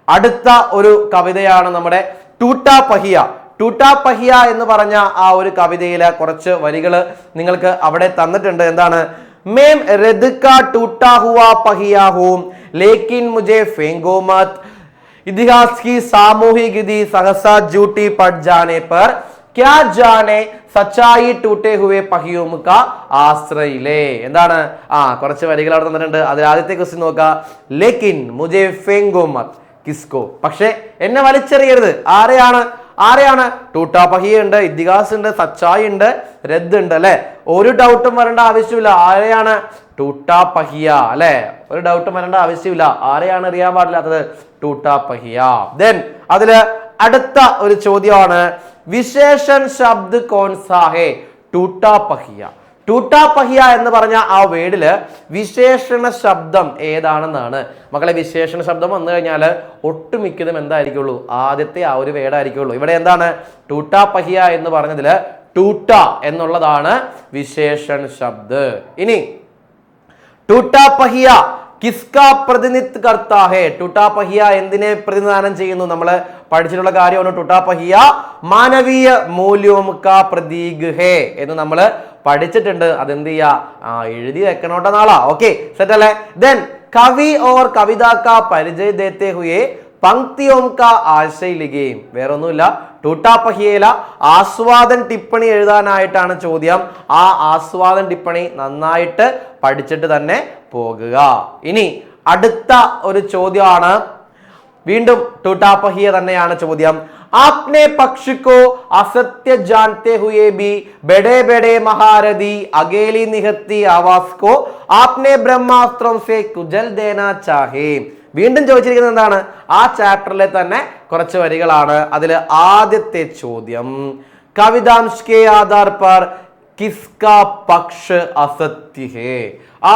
Speaker 1: അടുത്ത ഒരു കവിതയാണ് നമ്മുടെ ടൂട്ടാ പഹിയ. ടൂട്ടാ പഹിയ എന്ന് പറഞ്ഞ ആ ഒരു കവിതയിലെ കുറച്ച് വരികൾ നിങ്ങൾക്ക് അവിടെ തന്നിട്ടുണ്ട്. എന്താണ്? മേം രദ്ക ടൂട്ടാ ഹുവാ പഹിയ ഹൂം ലേക്കിൻ മുझे फेंको मत ഇതിഹാസ് की सामूहिक विधि सहसा झूठी पड़ जाने पर क्या जाने സച്ചായി ടൂട്ടേ ഹുവേ പഹിയോം കാ ആശ്രയിലേ. എന്താണ്? കുറച്ച് വരികൾ അവിടെ തന്നിട്ടുണ്ട്. അതിൽ ആദ്യത്തെ ക്വസ്റ്റ്യൻ നോക്കുക. ലേക്കിൻ മുझे फेंको मत കിസ്കോ. പക്ഷെ എന്നെ വലിച്ചെറിയരുത്. ആരെയാണ്? ടൂട്ടാ പഹിയ ഉണ്ട്, ഇതിഹാസ് ഉണ്ട്, സച്ചായി ഉണ്ട്, രദ് ഉണ്ട് അല്ലെ. ഒരു ഡൗട്ടും വരേണ്ട ആവശ്യമില്ല. ആരെയാണ്? ടൂട്ടാ പഹിയ അല്ലെ. ഒരു ഡൗട്ടും വരേണ്ട ആവശ്യമില്ല. ആരെയാണ് അറിയാൻ പാടില്ലാത്തത്? ടൂട്ടാ പഹിയ. ദെൻ അതില് അടുത്ത ഒരു ചോദ്യമാണ് വിശേഷൻ ശബ്ദ് കോൺസാ ഹേ ടൂട്ടാ പഹിയ. ടൂട്ടാ പഹിയ എന്ന് പറഞ്ഞ ആ വേർഡില് വിശേഷണ ശബ്ദം ഏതാണെന്നാണ് മക്കളെ. വിശേഷണ ശബ്ദം വന്നു കഴിഞ്ഞാൽ ഒട്ടുമിക്കതും എന്തായിരിക്കുള്ളൂ? ആദ്യത്തെ ആ ഒരു വേർഡായിരിക്കുള്ളൂ. ഇവിടെ എന്താണ്? ടൂട്ടാ പഹിയ എന്ന് പറഞ്ഞതില് ടൂട്ട എന്നുള്ളതാണ് വിശേഷൺ ശബ്ദ്. ഇനി ടൂട്ടാ പഹിയ കിസ്കാ പ്രതിനിധിത്വ കർത്താ ഹേ. ടൂട്ടാ പഹിയ എന്തിനെ പ്രതിനിധാനം ചെയ്യുന്നു? നമ്മൾ പഠിച്ചിട്ടുള്ള കാര്യമാണ്. ടൂട്ടാ പഹിയ മാനവീയ മൂല്യോം കാ പ്രതീക് ഹേ എന്ന് നമ്മൾ പഠിച്ചിട്ടുണ്ട്. അതെന്ത് ചെയ്യാ? എഴുതി വെക്കണോട്ടെ നാളാ. ഓക്കെ, സെറ്റ് അല്ലേ? ദെൻ കവി ഓർ കവിത കാ പരിചയ ദേത്തെ ഹുയേ പങ്ക്തിയോം കാ ആശയ ലിഖേം. വേറെ ഒന്നുമില്ല, ടൂട്ടാ പഹിയയില ആസ്വാദൻ ടിപ്പണി എഴുതാനായിട്ടാണ് ചോദ്യം. ആ ആസ്വാദൻ ടിപ്പണി നന്നായിട്ട് പഠിച്ചിട്ട് തന്നെ പോകുക. ഇനി അടുത്ത ഒരു ചോദ്യമാണ്, വീണ്ടും ടൂട്ടാ പഹിയ തന്നെയാണ് ചോദ്യം. आपने पक्ष को असत्य जानते हुए भी बड़े बड़े महारथी अकेली निहत्ती आवाज को आपने ब्रह्मास्त्रों से कुचल देना चाहे. വീണ്ടും ചോദിച്ചിരിക്കുന്നത് എന്താണ്? ആ ചാപ്റ്ററിലെ തന്നെ കുറച്ച് വരികളാണ്. അതിൽ ആദ്യത്തെ ചോദ്യം കവിതാംശ് കെ ആധാർ पर किसका पक्ष असत्य है.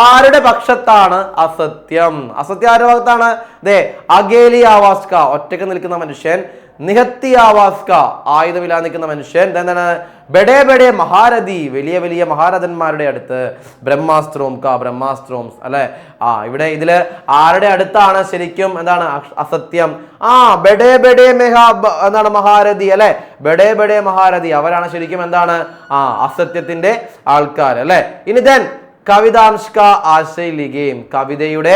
Speaker 1: ആരുടെ പക്ഷത്താണ് അസത്യം? അസത്യം ആരുടെ ഭാഗത്താണ്? ദേ അകേലി ആവാസ് കാ, ഒറ്റക്ക് നിൽക്കുന്ന മനുഷ്യൻ, നിഹത്തി ആവാസ് കാ, ആയുധമില്ലാ നിൽക്കുന്ന മനുഷ്യൻ, എന്താണ്? ബഡേ ബഡേ മഹാരഥി, വലിയ വലിയ മഹാരഥന്മാരുടെ അടുത്ത്, ബ്രഹ്മാസ്ത്രോം കാ, ബ്രഹ്മാസ്ത്രോംസ് അല്ലെ. ഇവിടെ ഇതില് ആരുടെ അടുത്താണ് ശരിക്കും എന്താണ് അസത്യം? ബഡേ ബഡേ എന്താണ് മഹാരഥി അല്ലെ. ബഡേ ബഡേ മഹാരഥി അവരാണ് ശരിക്കും എന്താണ് അസത്യത്തിന്റെ ആൾക്കാർ അല്ലെ. ഇനി ദെൻ കവിതാംശ് കാ ആശയ ലിഖേം, കവിതയുടെ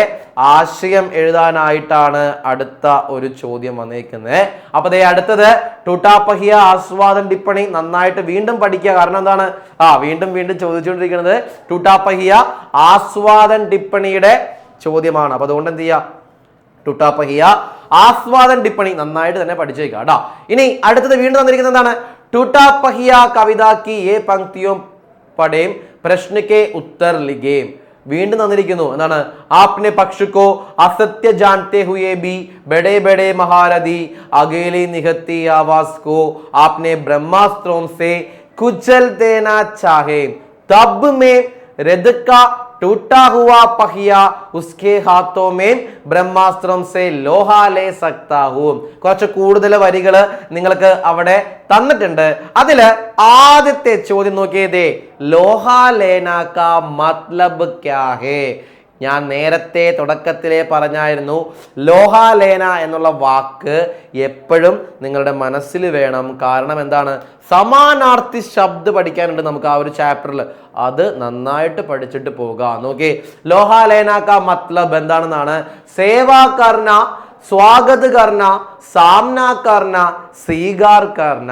Speaker 1: ആശയം എഴുതാനായിട്ടാണ് അടുത്ത ഒരു ചോദ്യം വന്നേക്കുന്നത്. അപ്പൊ ദേ അടുത്തത് ടൂട്ടാ പഹിയ ആസ്വാദൻ ടിപ്പണി നന്നായിട്ട് വീണ്ടും പഠിക്കുക. കാരണം എന്താണ്? വീണ്ടും ചോദിച്ചുകൊണ്ടിരിക്കുന്നത് ടൂട്ടാ പഹിയ ആസ്വാദൻ ടിപ്പണിയുടെ ചോദ്യമാണ്. അപ്പൊ അതുകൊണ്ട് എന്ത് ചെയ്യുക? ടൂട്ടാ പഹിയ ആസ്വാദൻ ടിപ്പണി നന്നായിട്ട് തന്നെ പഠിച്ചു വെക്കുക കേട്ടോ. ഇനി അടുത്തത് വീണ്ടും തന്നിരിക്കുന്നത് എന്താണ്? ടൂട്ടാ പഹിയ കവിത കി ഏ പങ്ക്തിയോം പഠേം പ്രശ്ന കെ ഉത്തർ ലിഖേം. വീണ്ടും തന്നിരിക്കുന്നു എന്താണ്? ആപ്നെ പക്ഷ കോ അസത്യ ജാനത്തെ ഹുയേ ബി ബഡേ ബഡേ മഹാരഥി അകേലി നിഹത്തി ആവാസ് കോ ആപ്നെ ബ്രഹ്മാസ്ത്രോം സേ കുചൽ ദേനാ ചാഹേ തബ് മേ രദ് കാ टूटा हुआ पहिया उसके हाथों में ബ്രഹ്മാസ്ത്രം സേ ലോഹ ലേ സക്താ ഹൂം. കുറച്ച് കൂടുതൽ വരികൾ നിങ്ങൾക്ക് അവിടെ തന്നിട്ടുണ്ട്. അതില് ആദ്യത്തെ ചോദ്യം നോക്കിയതേ ലോഹ ലേന കാ മത്ലബ് ക്യാ ഹേ. ഞാൻ നേരത്തെ തുടക്കത്തിലെ പറഞ്ഞായിരുന്നു ലോഹാലേന എന്നുള്ള വാക്ക് എപ്പോഴും നിങ്ങളുടെ മനസ്സിൽ വേണം. കാരണം എന്താണ്? സമാനാർത്ഥി ശബ്ദ പഠിക്കാനുണ്ട് നമുക്ക് ആ ഒരു ചാപ്റ്ററിൽ. അത് നന്നായിട്ട് പഠിച്ചിട്ട് പോകുക. നോക്കി, ലോഹാലേന കാ മത്ലബ് എന്താണെന്നാണ്? സേവാ കർണ, സ്വാഗത് കർണ, സാമ്ന കർണ, സ്വീകാർ കർണ.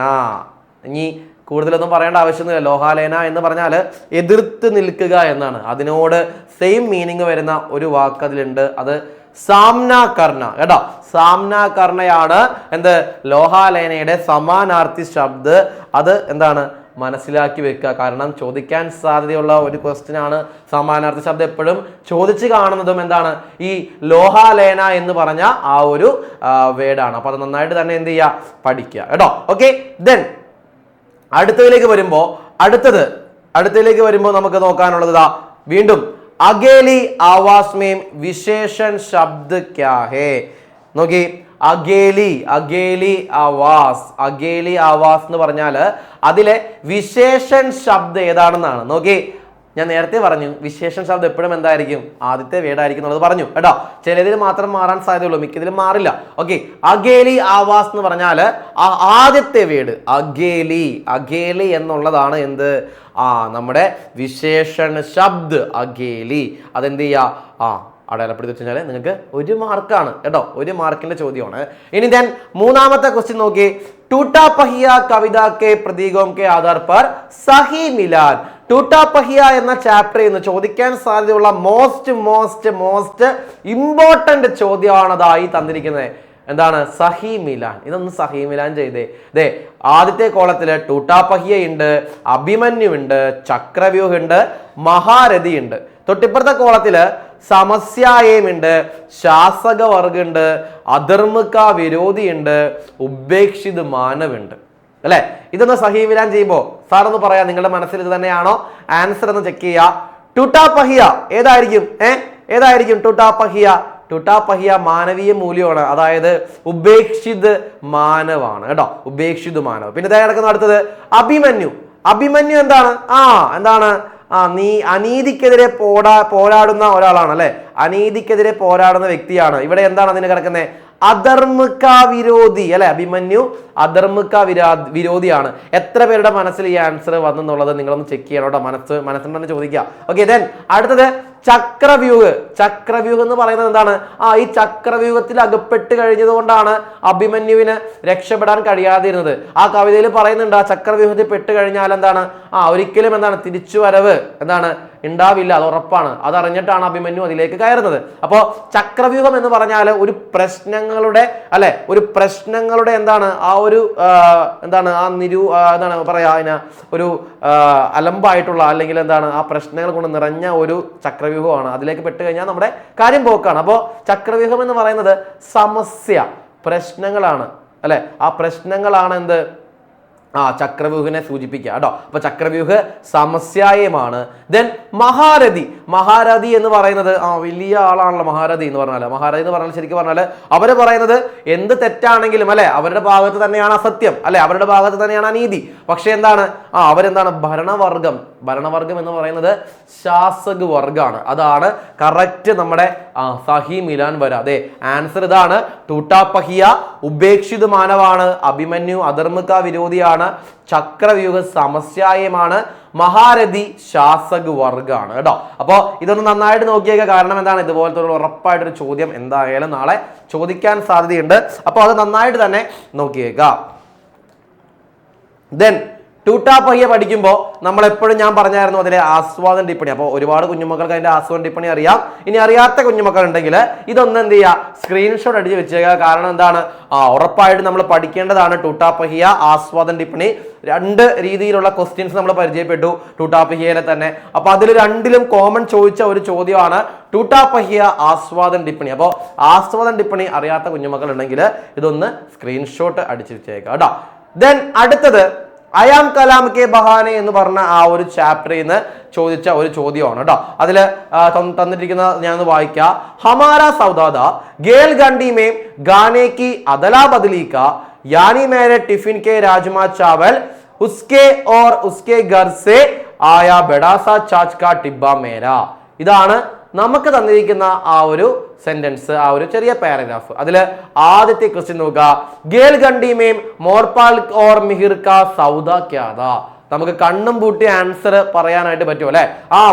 Speaker 1: ഇനി കൂടുതലൊന്നും പറയേണ്ട ആവശ്യമൊന്നുമില്ല. ലോഹാലേന എന്ന് പറഞ്ഞാൽ എതിർത്ത് നിൽക്കുക എന്നാണ്. അതിനോട് സെയിം മീനിങ് വരുന്ന ഒരു വാക്ക് അതിലുണ്ട്. അത് സാമ്ന കർണ കേട്ടോ. സാമ്ന കർണയാണ് എന്ത്? ലോഹാലേനയുടെ സമാനാർത്ഥി ശബ്ദ. അത് എന്താണ്? മനസ്സിലാക്കി വെക്കുക. കാരണം ചോദിക്കാൻ സാധ്യതയുള്ള ഒരു ക്വസ്റ്റ്യൻ ആണ് സമാനാർത്ഥി ശബ്ദം. എപ്പോഴും ചോദിച്ചു കാണുന്നതും എന്താണ്? ഈ ലോഹാലേന എന്ന് പറഞ്ഞ ആ ഒരു വേർഡാണ്. അപ്പൊ അത് നന്നായിട്ട് തന്നെ എന്ത് ചെയ്യുക? പഠിക്കുക കേട്ടോ. ഓക്കെ, ദെൻ അടുത്തതിലേക്ക് വരുമ്പോ നമുക്ക് നോക്കാനുള്ളത് വീണ്ടും അകേലി ആവാസ് മേം വിശേഷൻ ശബ്ദ ക്യാ ഹേ. നോക്കി, അകേലി ആവാസ് എന്ന് പറഞ്ഞാല് അതിലെ വിശേഷൻ ശബ്ദ ഏതാണെന്നാണ്. നോക്കി, ഞാൻ നേരത്തെ പറഞ്ഞു വിശേഷണ ശബ്ദം എപ്പോഴും എന്തായിരിക്കും, ആദ്യത്തെ വേർഡായിരിക്കും എന്നുള്ളത് പറഞ്ഞു കേട്ടോ. ചിലതിൽ മാത്രം മാറാൻ സാധ്യതയുള്ളൂ, മിക്കതിലും മാറില്ല. ഓക്കെ, അഗേലി ആവാസ് എന്ന് പറഞ്ഞാൽ ആദ്യത്തെ വേർഡ് അഗേലി. അഗേലി എന്നുള്ളതാണ് എന്ത്, നമ്മുടെ വിശേഷണ ശബ്ദ് അഗേലി. അതെന്ത് ചെയ്യുക, അടയാളപ്പെടുത്തി വെച്ച് കഴിഞ്ഞാൽ നിങ്ങൾക്ക് 1 മാർക്കാണ് കേട്ടോ, 1 മാർക്കിന്റെ ചോദ്യമാണ്. ഇനി ഞാൻ മൂന്നാമത്തെ ക്വസ്റ്റ്യൻ നോക്കി. ടൂട്ടാ പഹിയ കവിത കെ പ്രതീകോം കെ ആധാർ പർ സഹി മിലാൻ. ടൂട്ടാ പഹിയ എന്ന ചാപ്റ്ററിൽ നിന്ന് ചോദിക്കാൻ സാധ്യതയുള്ള മോസ്റ്റ് ഇമ്പോർട്ടന്റ് ചോദ്യമാണതായി തന്നിരിക്കുന്നത്. എന്താണ്, സഹി മിലാൻ. ഇതൊന്ന് സഹി മിലാൻ ചെയ്തേ. ദേ ആദ്യത്തെ കോളത്തില് ടൂട്ടാ പഹിയ ഉണ്ട്, അഭിമന്യു ഉണ്ട്, ചക്രവ്യൂഹ ഉണ്ട്, മഹാരഥി ഉണ്ട്. തൊട്ടിപ്പുറത്തെ കോളത്തില് സമസ്യായമുണ്ട്, ശാസകവർഗ ഉണ്ട്, അധർമ്മക വിരോധി ഉണ്ട്, ഉപേക്ഷിത് മാനവുണ്ട് അല്ലെ. ഇതൊന്ന് സഹി മിലാൻ ചെയ്യുമ്പോ സാർ ഒന്ന് പറയാം, നിങ്ങളുടെ മനസ്സിൽ ഇത് തന്നെയാണോ ആൻസർ എന്ന് ചെക്ക് ചെയ്യുക. ടൂട്ടാ പഹിയ ഏതായിരിക്കും, ഏതായിരിക്കും ടൂട്ടാ പഹിയ? ടൂട്ടാ പഹിയ മാനവീയ മൂല്യമാണ്, അതായത് ഉപേക്ഷിത് മാനവാണ് കേട്ടോ, ഉപേക്ഷിത് മാനവ്. പിന്നെ കിടക്കുന്ന അടുത്തത് അഭിമന്യു. അഭിമന്യു എന്താണ്, എന്താണ്, നീ അനീതിക്കെതിരെ പോരാടുന്ന ഒരാളാണ് അല്ലെ, അനീതിക്കെതിരെ പോരാടുന്ന വ്യക്തിയാണ്. ഇവിടെ എന്താണ് അതിന് കിടക്കുന്നത്, അധർമ്മക വിരോധി അല്ലെ. അഭിമന്യു അധർമ്മക വിരോധിയാണ്. എത്ര പേരുടെ മനസ്സിൽ ഈ ആൻസർ വന്നെന്നുള്ളത് നിങ്ങളൊന്ന് ചെക്ക് ചെയ്യണം കേട്ടോ, മനസ്സിൽ തന്നെ ചോദിക്കുക. ഓക്കെ, ദെൻ അടുത്തത് ചക്രവ്യൂഹ്. ചക്രവ്യൂഹ് എന്ന് പറയുന്നത് എന്താണ്, ഈ ചക്രവ്യൂഹത്തിൽ അകപ്പെട്ട് കഴിഞ്ഞത് കൊണ്ടാണ് അഭിമന്യുവിന് രക്ഷപ്പെടാൻ കഴിയാതിരുന്നത്. ആ കവിതയിൽ പറയുന്നുണ്ട്, ആ ചക്രവ്യൂഹത്തിൽ പെട്ട് കഴിഞ്ഞാൽ എന്താണ്, ഒരിക്കലും എന്താണ് തിരിച്ചു വരവ് എന്താണ് ഉണ്ടാവില്ല, അത് ഉറപ്പാണ്. അതറിഞ്ഞിട്ടാണ് അഭിമന്യു അതിലേക്ക് കയറുന്നത്. അപ്പോൾ ചക്രവ്യൂഹം എന്ന് പറഞ്ഞാൽ ഒരു പ്രശ്നങ്ങളുടെ അല്ലെ, ഒരു പ്രശ്നങ്ങളുടെ എന്താണ് എന്താണ് എന്താണ് പറയാ, അതിന് ഒരു അലമ്പായിട്ടുള്ള അല്ലെങ്കിൽ എന്താണ് ആ പ്രശ്നങ്ങൾ കൊണ്ട് നിറഞ്ഞ ഒരു ചക്രവ്യൂഹമാണ്. അതിലേക്ക് പെട്ട് കഴിഞ്ഞാൽ നമ്മുടെ കാര്യം പോക്കാണ്. അപ്പോൾ ചക്രവ്യൂഹം എന്ന് പറയുന്നത് സമസ്യ, പ്രശ്നങ്ങളാണ് അല്ലെ. ആ പ്രശ്നങ്ങളാണ് എന്ത്, ചക്രവ്യൂഹിനെ സൂചിപ്പിക്കുക കേട്ടോ. അപ്പൊ ചക്രവ്യൂഹ് സമസ്യായമാണ്. ദെൻ മഹാരഥി. മഹാരഥി എന്ന് പറയുന്നത് വലിയ ആളാണല്ലോ മഹാരഥി എന്ന് പറഞ്ഞാൽ. മഹാരഥി എന്ന് പറഞ്ഞാൽ ശരിക്കും പറഞ്ഞാൽ അവര് പറയുന്നത് എന്ത് തെറ്റാണെങ്കിലും അല്ലെ അവരുടെ ഭാഗത്ത് തന്നെയാണ് അസത്യം അല്ലെ, അവരുടെ ഭാഗത്ത് തന്നെയാണ് അനീതി. പക്ഷെ എന്താണ്, അവരെന്താണ് ഭരണവർഗം. ഭരണവർഗം എന്ന് പറയുന്നത് ശാസക വർഗാണ്. അതാണ് കറക്റ്റ് നമ്മുടെ സഹി മിലാൻ വരാ. അതെ, ആൻസർ ഇതാണ്. ടൂട്ടാ പഹിയ ഉപേക്ഷിത് മാനവാണ്, അഭിമന്യു അധർമ്മക വിരോധിയാണ്, ചക്രവ്യൂഹ സമസ്യായമാണ്, മഹാരഥി ശാസക വർഗാണ് കേട്ടോ. അപ്പൊ ഇതൊന്ന് നന്നായിട്ട് നോക്കിയേക്കുക. കാരണം എന്താണ്, ഇതുപോലത്തെ ഒരു ഉറപ്പായിട്ടൊരു ചോദ്യം എന്തായാലും നാളെ ചോദിക്കാൻ സാധ്യതയുണ്ട്. അപ്പൊ അത് നന്നായിട്ട് തന്നെ നോക്കിയേക്കുക. ദെൻ ടൂട്ടാ പഹിയ പഠിക്കുമ്പോൾ നമ്മൾ എപ്പോഴും ഞാൻ പറഞ്ഞായിരുന്നു അതിലെ ആസ്വാദന ടിപ്പണി. അപ്പോൾ ഒരുപാട് കുഞ്ഞുമക്കൾക്ക് അതിന്റെ ആസ്വാദന ടിപ്പണി അറിയാം. ഇനി അറിയാത്ത കുഞ്ഞുമക്കൾ ഉണ്ടെങ്കിൽ ഇതൊന്ന് എന്ത് ചെയ്യുക, സ്ക്രീൻഷോട്ട് അടിച്ച് വെച്ചേക്കുക. കാരണം എന്താണ്, ഉറപ്പായിട്ട് നമ്മൾ പഠിക്കേണ്ടതാണ് ടൂട്ടാ പഹിയ ആസ്വാദന ടിപ്പണി. 2 രീതിയിലുള്ള ക്വസ്റ്റ്യൻസ് നമ്മൾ പരിചയപ്പെട്ടു ടൂട്ടാ പഹിയയിലെ തന്നെ. അപ്പൊ അതിൽ 2ലും കോമൺ ചോദിച്ച ഒരു ചോദ്യമാണ് ടൂട്ടാ പഹിയ ആസ്വാദന ടിപ്പണി. അപ്പോൾ ആസ്വാദന ടിപ്പണി അറിയാത്ത കുഞ്ഞുമക്കൾ ഉണ്ടെങ്കിൽ ഇതൊന്ന് സ്ക്രീൻഷോട്ട് അടിച്ച് വെച്ചേക്കുക കേട്ടോ. ദെൻ അടുത്തത് അയാം കലാം കെ ബഹാനെ എന്ന് പറഞ്ഞ ആ ഒരു ചാപ്റ്ററിൽ നിന്ന് ചോദിച്ച ഒരു ചോദ്യമാണ് കേട്ടോ. അതിൽ തന്നിരിക്കുന്ന ഞാനൊന്ന് വായിക്കാം. ഹമാര സൗദാദ ഗേൽ ഗണ്ടി മേ ഗാനെ കി അദലാ ബദലി കാ यानी मेरे टिफिन के राजमा चावल उसके और उसके घर से आया बड़ा सा चाच का टिब्बा मेरा. ഇതാണ് നമുക്ക് തന്നിരിക്കുന്ന ആ ഒരു സെന്റൻസ്, ആ ഒരു ചെറിയ പാരഗ്രാഫ്. അതിൽ ആദ്യത്തെ ക്വസ്റ്റ്യൻ നോക്കുക. ഗേൽ ഗണ്ടി മേം മോർപാൽ ഓർ മിഹിർ കാ സൗദ ക്യാ താ. നമുക്ക് കണ്ണും പൂട്ടി ആൻസർ പറയാനായിട്ട് പറ്റും അല്ലെ.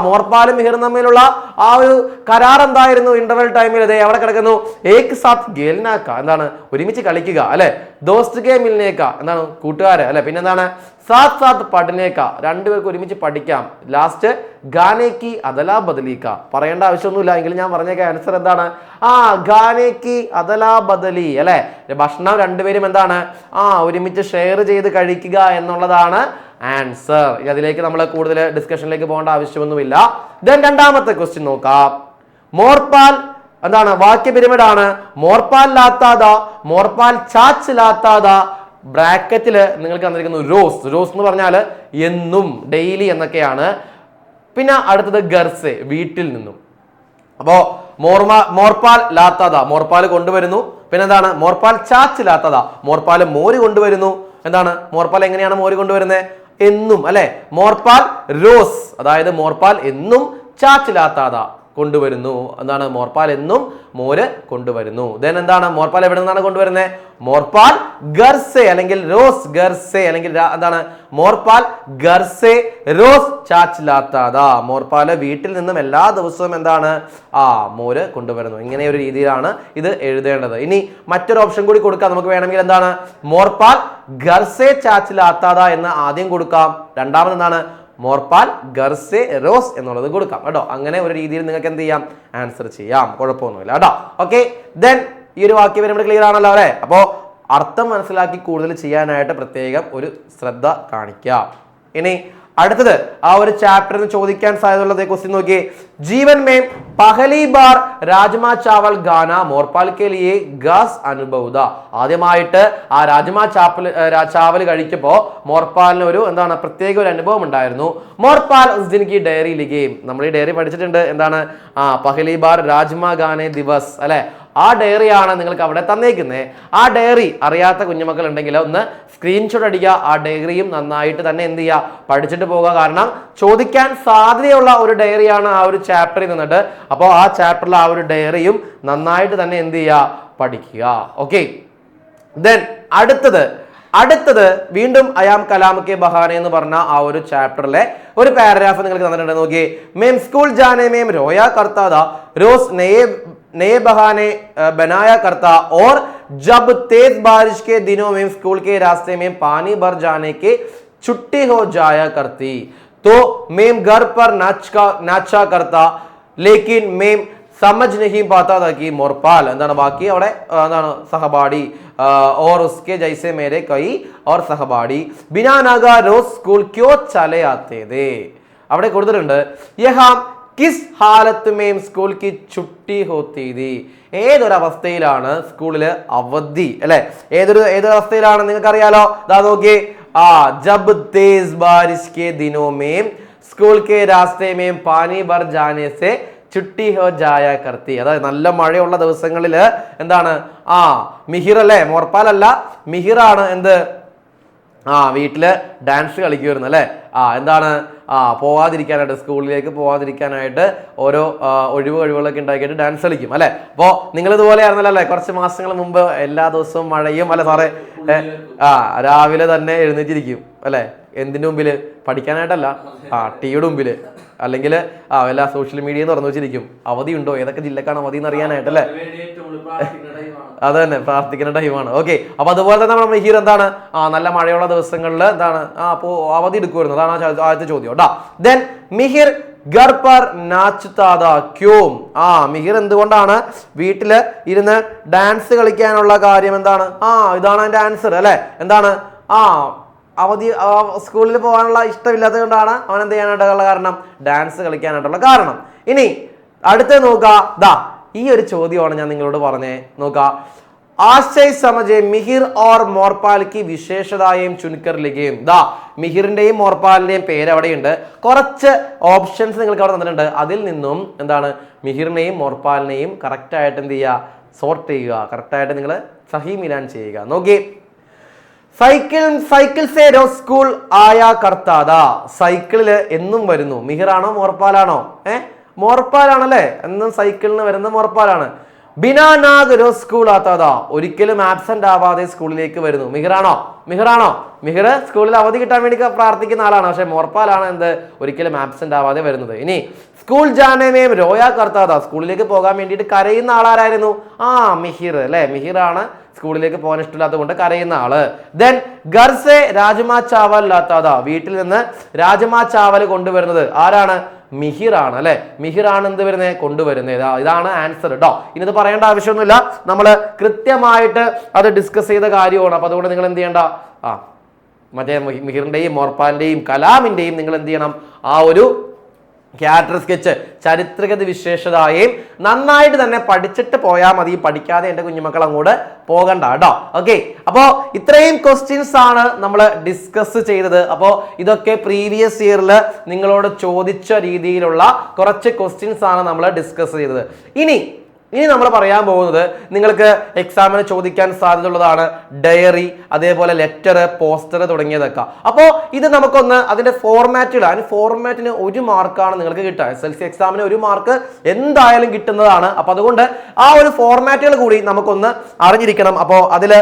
Speaker 1: മോർപാലും മിഹിറും തമ്മിലുള്ള ആ ഒരു കരാർ എന്തായിരുന്നു ഇന്റർവെൽ ടൈമിൽ? അതെ, അവിടെ കിടക്കുന്നു. ഏക് സാത്ത് ഗേൽനാക്ക എന്താണ്, ഒരുമിച്ച് കളിക്കുക അല്ലെ. ദോസ്ത് കെ മിൽനേക്ക എന്താണ്, കൂട്ടുകാര് അല്ലെ. പിന്നെന്താണ്, സാത്ത് സാത്ത് പഠനേക്ക, 2 പേർക്ക് ഒരുമിച്ച് പഠിക്കാം. ലാസ്റ്റ് ഗാനേക്കി അദലാ ബദലീക്ക, പറയേണ്ട ആവശ്യമൊന്നുമില്ല എങ്കിലും ഞാൻ പറഞ്ഞേക്ക ആൻസർ എന്താണ്, ഗാനേക്കി അദലാ ബദലി അല്ലെ. ഭക്ഷണം 2 പേരും എന്താണ് ഒരുമിച്ച് ഷെയർ ചെയ്ത് കഴിക്കുക എന്നുള്ളതാണ് ആൻസർ. അതിലേക്ക് നമ്മൾ കൂടുതൽ ഡിസ്കഷനിലേക്ക് പോകേണ്ട ആവശ്യമൊന്നുമില്ല. ദെൻ രണ്ടാമത്തെ ക്വസ്റ്റ്യൻ നോക്കാം. മോർപാൽ എന്താണ്, വാക്യ പിരമിഡ് ആണ്. മോർപാൽ ലാത്താദ, മോർപാൽ ചാച്ച് ലാത്താദ. ബ്രാക്കറ്റില് നിങ്ങൾക്ക് തന്നിരിക്കുന്നു റോസ്. റോസ് എന്ന് പറഞ്ഞാൽ എന്നും, ഡെയിലി എന്നൊക്കെയാണ്. പിന്നെ അടുത്തത് ഗർസെ, വീട്ടിൽ നിന്നും. അപ്പോ മോർപാൽ ലാത്താദ, മോർപാൽ കൊണ്ടുവരുന്നു. പിന്നെ എന്താണ്, മോർപാൽ ചാച്ച് ലാത്താദ, മോർപാൽ മോര് കൊണ്ടുവരുന്നു. എന്താണ്, മോർപാൽ എങ്ങനെയാണ് മോര് കൊണ്ടുവരുന്നത്? എന്നും അല്ലെ, മോർപാൽ റോസ്, അതായത് മോർപാൽ എന്നും ചാച്ചിലാത്താത കൊണ്ടുവരുന്നു. എന്താണ് മോർപാൽ എന്നും മോര് കൊണ്ടുവരുന്നു. ദെൻ എന്താണ് മോർപാൽ എവിടെ നിന്നാണ് കൊണ്ടുവരുന്നത്? മോർപാൽ ഗർസെ അല്ലെങ്കിൽ റോസ് ഗർസെ അല്ലെങ്കിൽ എന്താണ് മോർപാൽ ഗർസെ റോസ് ചാച്ചിലാത്താത. മോർപാല് വീട്ടിൽ നിന്നും എല്ലാ ദിവസവും എന്താണ് മോര് കൊണ്ടുവരുന്നു. ഇങ്ങനെ ഒരു രീതിയിലാണ് ഇത് എഴുതേണ്ടത്. ഇനി മറ്റൊരു ഓപ്ഷൻ കൂടി കൊടുക്കാം നമുക്ക് വേണമെങ്കിൽ. എന്താണ് മോർപാൽ ഗർസെ ചാച്ചിലാത്താത എന്ന് ആദ്യം കൊടുക്കാം. രണ്ടാമത് എന്താണ് മോർപാൽ ഗർസെ റോസ് എന്നുള്ളത് കൊടുക്കാം കേട്ടോ. അങ്ങനെ ഒരു രീതിയിൽ നിങ്ങൾക്ക് എന്ത് ചെയ്യാം, ആൻസർ ചെയ്യാം, കുഴപ്പമൊന്നുമില്ല കേട്ടോ. ഓക്കെ, ദെൻ ഈ ഒരു വാക്യം നമ്മുടെ ക്ലിയർ ആണല്ലോ അല്ലെ? അപ്പോ അർത്ഥം മനസ്സിലാക്കി കൂടുതൽ ചെയ്യാനായിട്ട് പ്രത്യേകം ഒരു ശ്രദ്ധ കാണിക്കുക. ഇനി അടുത്തത് ആ ഒരു ചാപ്റ്ററിന് ചോദിക്കാൻ സാധ്യതയുള്ളത് ക്വസ്റ്റ്യൻ നോക്കിയേ. ജീവൻ മേം പഹലി ബാർ രാജ്മാ ചാവൽ ഗാന മോർപാൽ കെ ലിയെ ഗാസ് അനുഭവത. ആദ്യമായിട്ട് ആ രാജ്മാ ചാവൽ കഴിച്ചപ്പോ മോർപാലിന് ഒരു എന്താണ് പ്രത്യേക ഒരു അനുഭവം ഉണ്ടായിരുന്നു. മോർപാൽ ഉസ് ദിൻ കി ഡയറി ലിഖേം. നമ്മൾ ഈ ഡയറി പഠിച്ചിട്ടുണ്ട്. എന്താണ് പഹലി ബാർ രാജ്മാ ഗാനെ ദിവസ് അല്ലെ, ആ ഡയറിയാണ് നിങ്ങൾക്ക് അവിടെ തന്നേക്കുന്നത്. ആ ഡയറി അറിയാത്ത കുഞ്ഞുമക്കൾ ഉണ്ടെങ്കിൽ ഒന്ന് സ്ക്രീൻഷോട്ട് അടിക്കുക. ആ ഡയറിയും നന്നായിട്ട് തന്നെ എന്ത് ചെയ്യുക, പഠിച്ചിട്ട് പോകുക. കാരണം ചോദിക്കാൻ സാധ്യതയുള്ള ഒരു ഡയറിയാണ് ആ ഒരു ചാപ്റ്ററിൽ നിന്നിട്ട്. അപ്പോൾ ആ ചാപ്റ്ററിൽ ആ ഒരു ഡയറിയും നന്നായിട്ട് തന്നെ എന്ത് ചെയ്യുക, പഠിക്കുക. ഓക്കെ, ദെൻ അടുത്തത് വീണ്ടും അയാം കലാം കെ ബഹാനെ എന്ന് പറഞ്ഞ ആ ഒരു ചാപ്റ്ററിലെ ഒരു പാരഗ്രാഫ് നിങ്ങൾക്ക് തന്നിട്ടുണ്ട്. നോക്കിയേ. മേം സ്കൂൾ ജാനെ മേം रोया करता था रोज नए बहाने बनाया करता और जब तेज बारिश के दिनों में स्कूल के रास्ते में पानी भर जाने के छुट्टी हो जाया करती तो मेम घर पर नाचा करता लेकिन मेम समझ नहीं पाता था कि मोरपाल എന്താണ് ബാക്കി അവിടെ എന്താണ് സഹപാഠി और उसके जैसे मेरे कई और सहपाठी बिना नागा रोज स्कूल क्यों चले आते थे. അവിടെ കൊടുത്തിട്ടുണ്ട് യഹാം കിസ് ഹാലത്ത് മേം സ്കൂൾ കി ചുട്ടി ഹോത്തി തി. ഏതൊരവസ്ഥയിലാണ് സ്കൂളില് അവധി അല്ലെ, ഏതൊരവസ്ഥയിലാണ് നിങ്ങൾക്ക് അറിയാലോ. ദാ നോക്കിയേ. ജബ് തേസ് ബാരിഷ് കെ ദിനോ മേം സ്കൂൾ കെ രാസ്തേ മേം പാനി ഭർ ജാനെ സെ ചുട്ടി ഹോ ജായ കർത്തി. അതായത് നല്ല മഴയുള്ള ദിവസങ്ങളിൽ എന്താണ് മിഹിർ അല്ലെ, മോർപാൽ അല്ല മിഹിറാണ് എന്ത് വീട്ടില് ഡാൻസ് കളിക്കുമായിരുന്നു അല്ലെ. എന്താണ് പോവാതിരിക്കാനായിട്ട്, സ്കൂളിലേക്ക് പോവാതിരിക്കാനായിട്ട് ഓരോ ഒഴിവുകളൊക്കെ ഉണ്ടാക്കിയിട്ട് ഡാൻസ് കളിക്കും അല്ലെ. അപ്പോ നിങ്ങൾ ഇതുപോലെ ആയിരുന്നല്ലോ അല്ലെ, കുറച്ച് മാസങ്ങൾ മുമ്പ് എല്ലാ ദിവസവും മഴയും അല്ലെ സാറേ, രാവിലെ തന്നെ എഴുന്നേറ്റിരിക്കും അല്ലെ. എന്തിന്റെ മുമ്പില്? പഠിക്കാനായിട്ടല്ല, ടിവിയുടെ മുമ്പില്, അല്ലെങ്കിൽ എല്ലാ സോഷ്യൽ മീഡിയ തുറന്നു വെച്ചിരിക്കും. അവധി ഉണ്ടോ, ഏതൊക്കെ ജില്ലക്കാണ് അവധി എന്ന് അറിയാനായിട്ടല്ലേ. അത് തന്നെ പ്രാർത്ഥിക്കുന്ന ടൈമാണ്. ഓക്കെ, അപ്പൊ അതുപോലെ തന്നെ നമ്മുടെ മിഹിർ എന്താണ് നല്ല മഴയുള്ള ദിവസങ്ങളിൽ എന്താണ് അവധി എടുക്കുമായിരുന്നു. അതാണ് ആദ്യത്തെ ചോദ്യം കേട്ടോ. ദെൻ മിഹിർ ഘർ പർ നാച്താദാ ക്യോം. മിഹിർ എന്തുകൊണ്ടാണ് വീട്ടില് ഇരുന്ന് ഡാൻസ് കളിക്കാനുള്ള കാര്യം എന്താണ്? ഇതാണ് അതിന്റെ ആൻസർ അല്ലെ. എന്താണ് അവധി സ്കൂളിൽ പോകാനുള്ള ഇഷ്ടമില്ലാത്തത് കൊണ്ടാണ് അവൻ എന്ത് ചെയ്യാനായിട്ടുള്ള കാരണം, ഡാൻസ് കളിക്കാനായിട്ടുള്ള കാരണം. ഇനി അടുത്ത നോക്കുക. ഈ ഒരു ചോദ്യമാണ് ഞാൻ നിങ്ങളോട് പറഞ്ഞേ. നോക്കുക. ആശ്ചര്യ സമജെ മിഹിർ ഓർ മോർപാൽ കി വിശേഷതായും ചുൻകർ ലിഖേം. മിഹിറിന്റെയും മോർപാലിന്റെയും പേര് അവിടെയുണ്ട്. കുറച്ച് ഓപ്ഷൻസ് നിങ്ങൾക്ക് അവിടെ തന്നിട്ടുണ്ട്. അതിൽ നിന്നും എന്താണ് മിഹിറിനെയും മോർപാലിനെയും കറക്റ്റ് ആയിട്ട് എന്ത് ചെയ്യുക, സോർട്ട് ചെയ്യുക. കറക്റ്റ് ആയിട്ട് നിങ്ങൾ സഹി മിലാൻ ചെയ്യുക. നോക്കി. സൈക്കിൾ സേ റോസ് സ്കൂൾ ആയാ കർത്താദാ. സൈക്കിളില് എന്നും വരുന്നു. മിഹിറാണോ മോർപാലാണോ? മോർപാലാണല്ലേ, എന്നും സൈക്കിളിന് വരുന്ന മോർപാലാണ്. ബിനാ നാഗ് റോസ് സ്കൂൾ ആത്താദാ. ഒരിക്കലും ആബ്സെന്റ് ആവാതെ സ്കൂളിലേക്ക് വരുന്നു. മിഹിറാണോ? മിഹിർ സ്കൂളിൽ അവധി കിട്ടാൻ വേണ്ടി പ്രാർത്ഥിക്കുന്ന ആളാണ്. പക്ഷെ മോർപാലാണ് എന്ത്, ഒരിക്കലും ആബ്സെന്റ് ആവാതെ വരുന്നത്. ഇനി സ്കൂൾ ജാനേമേം രോയാ കർത്താദാ. സ്കൂളിലേക്ക് പോകാൻ വേണ്ടിയിട്ട് കരയുന്ന ആളാരായിരുന്നു? മിഹിർ അല്ലെ. മിഹിറാണ് സ്കൂളിലേക്ക് പോകാൻ ഇഷ്ടമില്ലാത്തത് കൊണ്ട് കരയുന്ന ആള്. ദെൻ ഗർസെ രാജ്മാ ചാവൽ ലാത്താദാ. വീട്ടിൽ നിന്ന് രാജ്മാ ചാവൽ കൊണ്ടുവരുന്നത് ആരാണ്? മിഹിറാണ് അല്ലെ. മിഹിറാണ് എന്ത് വരുന്നത്, കൊണ്ടുവരുന്നത്. ഇതാണ് ആൻസർ കേട്ടോ. ഇനി ഇത് പറയേണ്ട ആവശ്യമൊന്നുമില്ല, നമ്മൾ കൃത്യമായിട്ട് അത് ഡിസ്കസ് ചെയ്ത കാര്യമാണ്. അപ്പൊ അതുകൊണ്ട് നിങ്ങൾ എന്ത് ചെയ്യണ്ട, മറ്റേ മിഹിറിന്റെയും മോർപാലിന്റെയും കലാമിന്റെയും നിങ്ങൾ എന്ത് ചെയ്യണം, ആ ഒരു ക്യാരക്ടർ സ്കെച്ച് ചരിത്രഗത വിശേഷതയും നന്നായിട്ട് തന്നെ പഠിച്ചിട്ട് പോയാൽ മതി. പഠിക്കാതെ എൻ്റെ കുഞ്ഞുമക്കൾ അങ്ങോട്ട് പോകണ്ട കേട്ടോ. ഓക്കെ, അപ്പോൾ ഇത്രയും ക്വസ്റ്റ്യൻസ് ആണ് നമ്മൾ ഡിസ്കസ് ചെയ്തത്. അപ്പോൾ ഇതൊക്കെ പ്രീവിയസ് ഇയറിൽ നിങ്ങളോട് ചോദിച്ച രീതിയിലുള്ള കുറച്ച് ക്വസ്റ്റ്യൻസ് ആണ് നമ്മൾ ഡിസ്കസ് ചെയ്തത്. ഇനി ഇനി നമ്മൾ പറയാൻ പോകുന്നത് നിങ്ങൾക്ക് എക്സാമിന് ചോദിക്കാൻ സാധ്യതയുള്ളതാണ് ഡയറി, അതേപോലെ ലെറ്റർ, പോസ്റ്റർ തുടങ്ങിയതൊക്കെ. അപ്പോൾ ഇത് നമുക്കൊന്ന് അതിന്റെ ഫോർമാറ്റുകൾ, അതിന് ഫോർമാറ്റിന് 1 മാർക്കാണ് നിങ്ങൾക്ക് കിട്ടുക. SSLC എക്സാമിന് 1 മാർക്ക് എന്തായാലും കിട്ടുന്നതാണ്. അപ്പൊ അതുകൊണ്ട് ആ ഒരു ഫോർമാറ്റുകൾ കൂടി നമുക്കൊന്ന് അറിഞ്ഞിരിക്കണം. അപ്പോൾ അതിൽ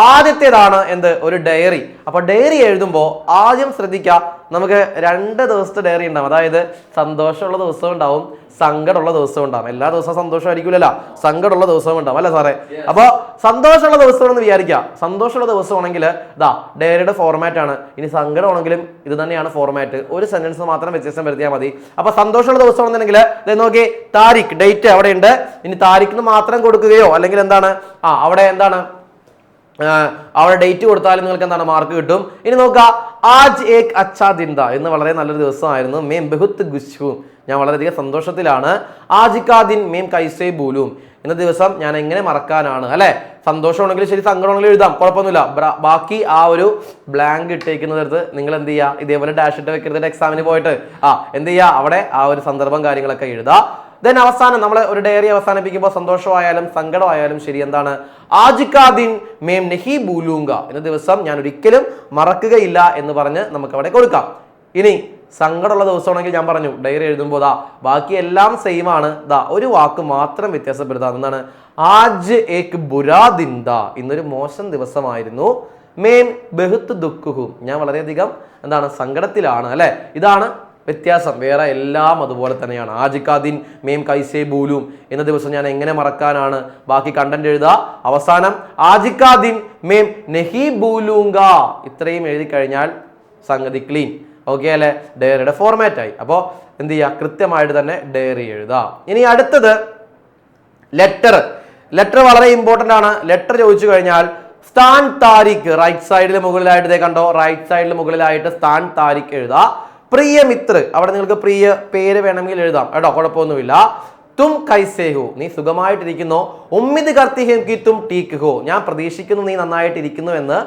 Speaker 1: ആദ്യത്തേതാണ് എന്ത്, ഒരു ഡയറി. അപ്പൊ ഡയറി എഴുതുമ്പോൾ ആദ്യം ശ്രദ്ധിക്കുക, നമുക്ക് 2 ദിവസത്തെ ഡയറി ഉണ്ടാവും. അതായത് സന്തോഷമുള്ള ദിവസവും ഉണ്ടാവും, സങ്കടമുള്ള ദിവസവും ഉണ്ടാവും. എല്ലാ ദിവസവും സന്തോഷമായിരിക്കില്ലല്ലോ, സങ്കടമുള്ള ദിവസവും ഉണ്ടാവും അല്ലെ സാറേ? അപ്പൊ സന്തോഷമുള്ള ദിവസമാണെന്ന് വിചാരിക്കുക. സന്തോഷമുള്ള ദിവസമാണെങ്കിൽ ഇതാ ഡയറിയുടെ ഫോർമാറ്റ് ആണ്. ഇനി സങ്കടമാണെങ്കിലും ഇത് തന്നെയാണ് ഫോർമാറ്റ്, ഒരു സെന്റൻസ് മാത്രം വ്യത്യാസം വരുത്തിയാൽ മതി. അപ്പൊ സന്തോഷമുള്ള ദിവസമാണെന്നുണ്ടെങ്കിൽ നോക്കി താരിഖ്, ഡേറ്റ് അവിടെ ഉണ്ട്. ഇനി താരിഖിന് മാത്രം കൊടുക്കുകയോ അല്ലെങ്കിൽ എന്താണ് അവിടെ എന്താണ് അവിടെ ഡേറ്റ് കൊടുത്താലും നിങ്ങൾക്ക് എന്താണ് മാർക്ക് കിട്ടും. ഇനി നോക്കുക, ആജ് ഏക് അച്ഛാ ദിൻ താ, ഇന്ന് വളരെ നല്ലൊരു ദിവസമായിരുന്നു. മേം ബഹുത് ഖുശ്, ഞാൻ വളരെയധികം സന്തോഷത്തിലാണ്. ആജ് കാ ദിൻ മേം കൈസേ ഭൂലും, ഇന്ന ദിവസം ഞാൻ എങ്ങനെ മറക്കാനാണ് അല്ലെ? സന്തോഷമാണെങ്കിലും ശരി, സങ്കടമാണെങ്കിലും എഴുതാം, കുഴപ്പമൊന്നുമില്ല. ബാക്കി ആ ഒരു ബ്ലാങ്ക് ഇട്ടേക്കുന്നത് നിങ്ങൾ എന്ത് ചെയ്യുക, ഇതേപോലെ ഡാഷ് ഇട്ട് വെക്കരുത്. എക്സാമിന് പോയിട്ട് എന്ത് ചെയ്യുക, അവിടെ ആ ഒരു സന്ദർഭം കാര്യങ്ങളൊക്കെ എഴുതുക. ദെൻ അവസാനം നമ്മൾ ഒരു ഡയറി അവസാനിപ്പിക്കുമ്പോൾ സന്തോഷമായാലും സങ്കടമായാലും ശരി, എന്താണ് ആജ് കാ ദിൻ മേം നഹി ഭൂലൂങ്ക, ഇന്ന ദിവസം ഞാൻ ഒരിക്കലും മറക്കുകയില്ല എന്ന് പറഞ്ഞ് നമുക്ക് അവിടെ കൊടുക്കാം. ഇനി സങ്കടമുള്ള ദിവസമാണെങ്കിൽ ഞാൻ പറഞ്ഞു ഡയറി എഴുതുമ്പോൾ ബാക്കി എല്ലാം സെയിം ആണ്. ഒരു വാക്ക് മാത്രം വ്യത്യാസപ്പെടുത്താം. എന്താണ് ആജ് ഏക് ബുരാ ദിൻ താ, ഇന്നൊരു മോശം ദിവസമായിരുന്നു. മേം ബഹുത്ത് ദുഃഖുഹു, ഞാൻ വളരെയധികം എന്താണ് സങ്കടത്തിലാണ് അല്ലെ? ഇതാണ് വ്യത്യാസം. വേറെ എല്ലാം അതുപോലെ തന്നെയാണ്. ആജ് കാ ദിൻ മേം കൈസേ ഭൂലും, എന്ന ദിവസം ഞാൻ എങ്ങനെ മറക്കാനാണ്. ബാക്കി കണ്ടന്റ് എഴുതുക. അവസാനം ആജ് കാ ദിൻ മേം നഹി ഭൂലൂങ്ക, ഇത്രയും എഴുതി കഴിഞ്ഞാൽ സംഗതി ക്ലീൻ. ഓക്കെ അല്ലെ? ഡയറിയുടെ ഫോർമാറ്റ് ആയി. അപ്പോൾ എന്ത് ചെയ്യുക, കൃത്യമായിട്ട് തന്നെ ഡയറി എഴുതുക. ഇനി അടുത്തത് ലെറ്റർ. ലെറ്റർ വളരെ ഇമ്പോർട്ടന്റ് ആണ്. ലെറ്റർ ചോദിച്ചു കഴിഞ്ഞാൽ സ്ഥാൻ താരിഖ്, റൈറ്റ് സൈഡിൽ മുകളിലായിട്ട് കണ്ടോ, റൈറ്റ് സൈഡിൽ മുകളിലായിട്ട് സ്ഥാൻ താരിഖ് എഴുതുക. പ്രിയ മിത്ര, അവിടെ നിങ്ങൾക്ക് പ്രിയ പേര് വേണമെങ്കിൽ എഴുതാം കേട്ടോ, കുഴപ്പമൊന്നുമില്ല. തും കൈസേ ഹോ, നീ സുഖമായിട്ടിരിക്കുന്നോ. ഉമ്മിദ് കർത്തി ഹേം കി തും ടീക്ക് ഹോ, ഞാൻ പ്രതീക്ഷിക്കുന്നു നീ നന്നായിട്ടിരിക്കുന്നു എന്ന്.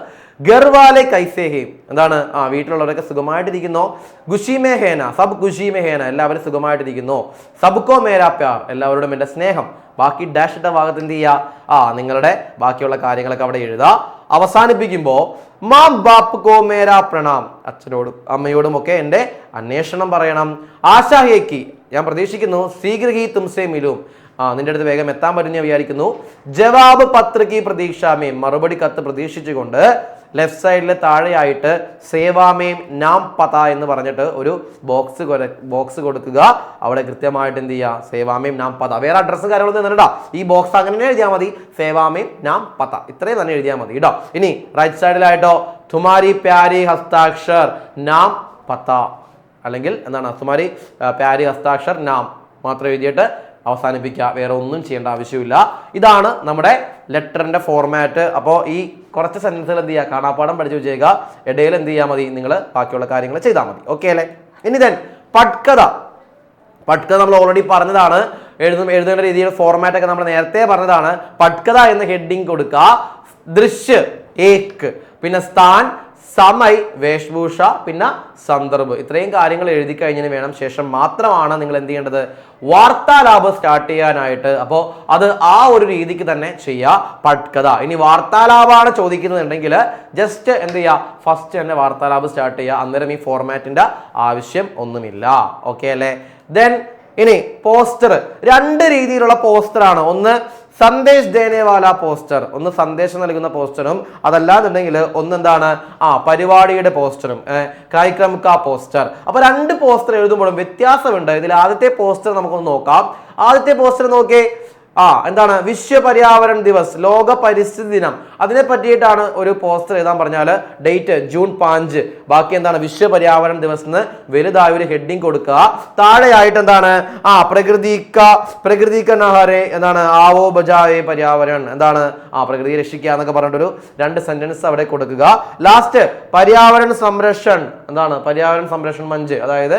Speaker 1: ഗർവാലെ കൈസേ ഹേ, എന്താണ് വീട്ടിലുള്ളവരൊക്കെ സുഖമായിട്ടിരിക്കുന്നോ. Kushi may Hena, sub Kushi may Hena, എല്ലാവരും സുഖമായിട്ടിരിക്കുന്നു. സബ്കോ മേരാ പ്യാർ, എല്ലാവരോടും എൻ്റെ സ്നേഹം. ബാക്കി ഡാഷ് ഇട്ട ഭാഗത്ത് എന്ത് ചെയ്യുക, നിങ്ങളുടെ ബാക്കിയുള്ള കാര്യങ്ങളൊക്കെ അവിടെ എഴുതുക. അവസാനിപ്പിക്കുമ്പോൾ മാം ബാപ്പ് കോ മേരാ പ്രണാം, അച്ഛനോടും അമ്മയോടും ഒക്കെ എൻ്റെ അന്വേഷണം പറയണം. ആശാ ഹേക്കി, ഞാൻ പ്രതീക്ഷിക്കുന്നു. സീഗ്രഹി തുംസേ മിലും, നിന്റെ അടുത്ത് വേഗം എത്താൻ പറ്റും ഞാൻ വിചാരിക്കുന്നു. ജവാബ് പത്രക്ക് പ്രതീക്ഷാമേം, മറുപടി കത്ത് പ്രതീക്ഷിച്ചുകൊണ്ട് ലെഫ്റ്റ് സൈഡിൽ താഴെയായിട്ട് സേവാമേം നാം പത എന്ന് പറഞ്ഞിട്ട് ഒരു ബോക്സ് കൊടുക്കുക. അവിടെ കൃത്യമായിട്ട് എന്ത് ചെയ്യുക, സേവാമേം നാം പത, വേറെ അഡ്രസ്സും കാര്യങ്ങളൊന്നും തന്നെടാ, ഈ ബോക്സ് അങ്ങനെ എഴുതിയാൽ മതി. സേവാമേം നാം പത, ഇത്രയും തന്നെ എഴുതിയാൽ മതി കേട്ടോ. ഇനി റൈറ്റ് സൈഡിലായിട്ടോ തുമാരി പ്യാരി ഹസ്താക്ഷർ നാം പത, അല്ലെങ്കിൽ എന്താണ് തുമാരി പ്യാരി ഹസ്താക്ഷർ നാം മാത്രം എഴുതിയിട്ട് അവസാനിപ്പിക്കുക. വേറെ ഒന്നും ചെയ്യേണ്ട ആവശ്യമില്ല. ഇതാണ് നമ്മുടെ ലെറ്ററിന്റെ ഫോർമാറ്റ്. അപ്പോൾ ഈ കുറച്ച് സെന്റൻസുകൾ എന്ത് ചെയ്യുക, കാണാപ്പാടം പഠിച്ചു വെച്ചേക്കുക. ഇടയിൽ എന്ത് ചെയ്യാൽ മതി, നിങ്ങൾ ബാക്കിയുള്ള കാര്യങ്ങൾ ചെയ്താൽ മതി. ഓക്കെ അല്ലേ? ഇനി ദെൻ പട്കഥ. പട്കഥ നമ്മൾ ഓൾറെഡി പറഞ്ഞതാണ്. എഴുതേണ്ട രീതിയിൽ ഫോർമാറ്റ് ഒക്കെ നമ്മൾ നേരത്തെ പറഞ്ഞതാണ്. പട്കഥ എന്ന ഹെഡിങ് കൊടുക്കുക. ദൃശ്യ ഏക്, പിന്നെ സ്ഥാൻ, സമയ്, വേഷഭൂഷ, പിന്നെ സന്ദർഭ്, ഇത്രയും കാര്യങ്ങൾ എഴുതി കഴിഞ്ഞതിന് വേണം ശേഷം മാത്രമാണ് നിങ്ങൾ എന്ത് ചെയ്യേണ്ടത്, വാർത്താലാപം സ്റ്റാർട്ട് ചെയ്യാനായിട്ട്. അപ്പോൾ അത് ആ ഒരു രീതിക്ക് തന്നെ ചെയ്യുക. പട്കഥ. ഇനി വാർത്താലാപമാണ് ചോദിക്കുന്നുണ്ടെങ്കിൽ ജസ്റ്റ് എന്ത് ചെയ്യുക, ഫസ്റ്റ് തന്നെ വാർത്താലാപം സ്റ്റാർട്ട് ചെയ്യുക. അന്നേരം ഈ ഫോർമാറ്റിന്റെ ആവശ്യം ഒന്നുമില്ല. ഓക്കെ അല്ലേ? ദെൻ ഇനി പോസ്റ്റർ. 2 രീതിയിലുള്ള പോസ്റ്ററാണ്. ഒന്ന് സന്ദേശ് ദേനേവാല പോസ്റ്റർ, ഒന്ന് സന്ദേശം നൽകുന്ന പോസ്റ്ററും, അതല്ലാന്നുണ്ടെങ്കിൽ ഒന്നെന്താണ് പരിപാടിയുടെ പോസ്റ്ററും, കാര്യക്രം കാ പോസ്റ്റർ. അപ്പൊ 2 പോസ്റ്റർ എഴുതുമ്പോഴും വ്യത്യാസമുണ്ട്. ഇതിൽ ആദ്യത്തെ പോസ്റ്റർ നമുക്കൊന്ന് നോക്കാം. ആദ്യത്തെ പോസ്റ്റർ നോക്കേ, എന്താണ് വിശ്വ പര്യാവരൺ ദിവസ്, ലോക പരിസ്ഥിതി ദിനം, അതിനെ പറ്റിയിട്ടാണ് ഒരു പോസ്റ്റർ എഴുതാൻ പറഞ്ഞാൽ ഡേറ്റ് ജൂൺ 5. ബാക്കി എന്താണ് വിശ്വ പര്യാവരൺ ദിവസ് എന്ന് വലുതായ ഒരു ഹെഡിങ് കൊടുക്കുക. താഴെയായിട്ട് എന്താണ് പ്രകൃതിക്ക നഹരെ, എന്താണ് ആവോ ബജാവേ പര്യാവരൺ, എന്താണ് പ്രകൃതിയെ രക്ഷിക്കുക എന്നൊക്കെ പറഞ്ഞിട്ടൊരു 2 സെന്റൻസ് അവിടെ കൊടുക്കുക. ലാസ്റ്റ് പര്യാവരൺ സംരക്ഷൺ, എന്താണ് പര്യാവരൺ സംരക്ഷൺ മഞ്ച്, അതായത്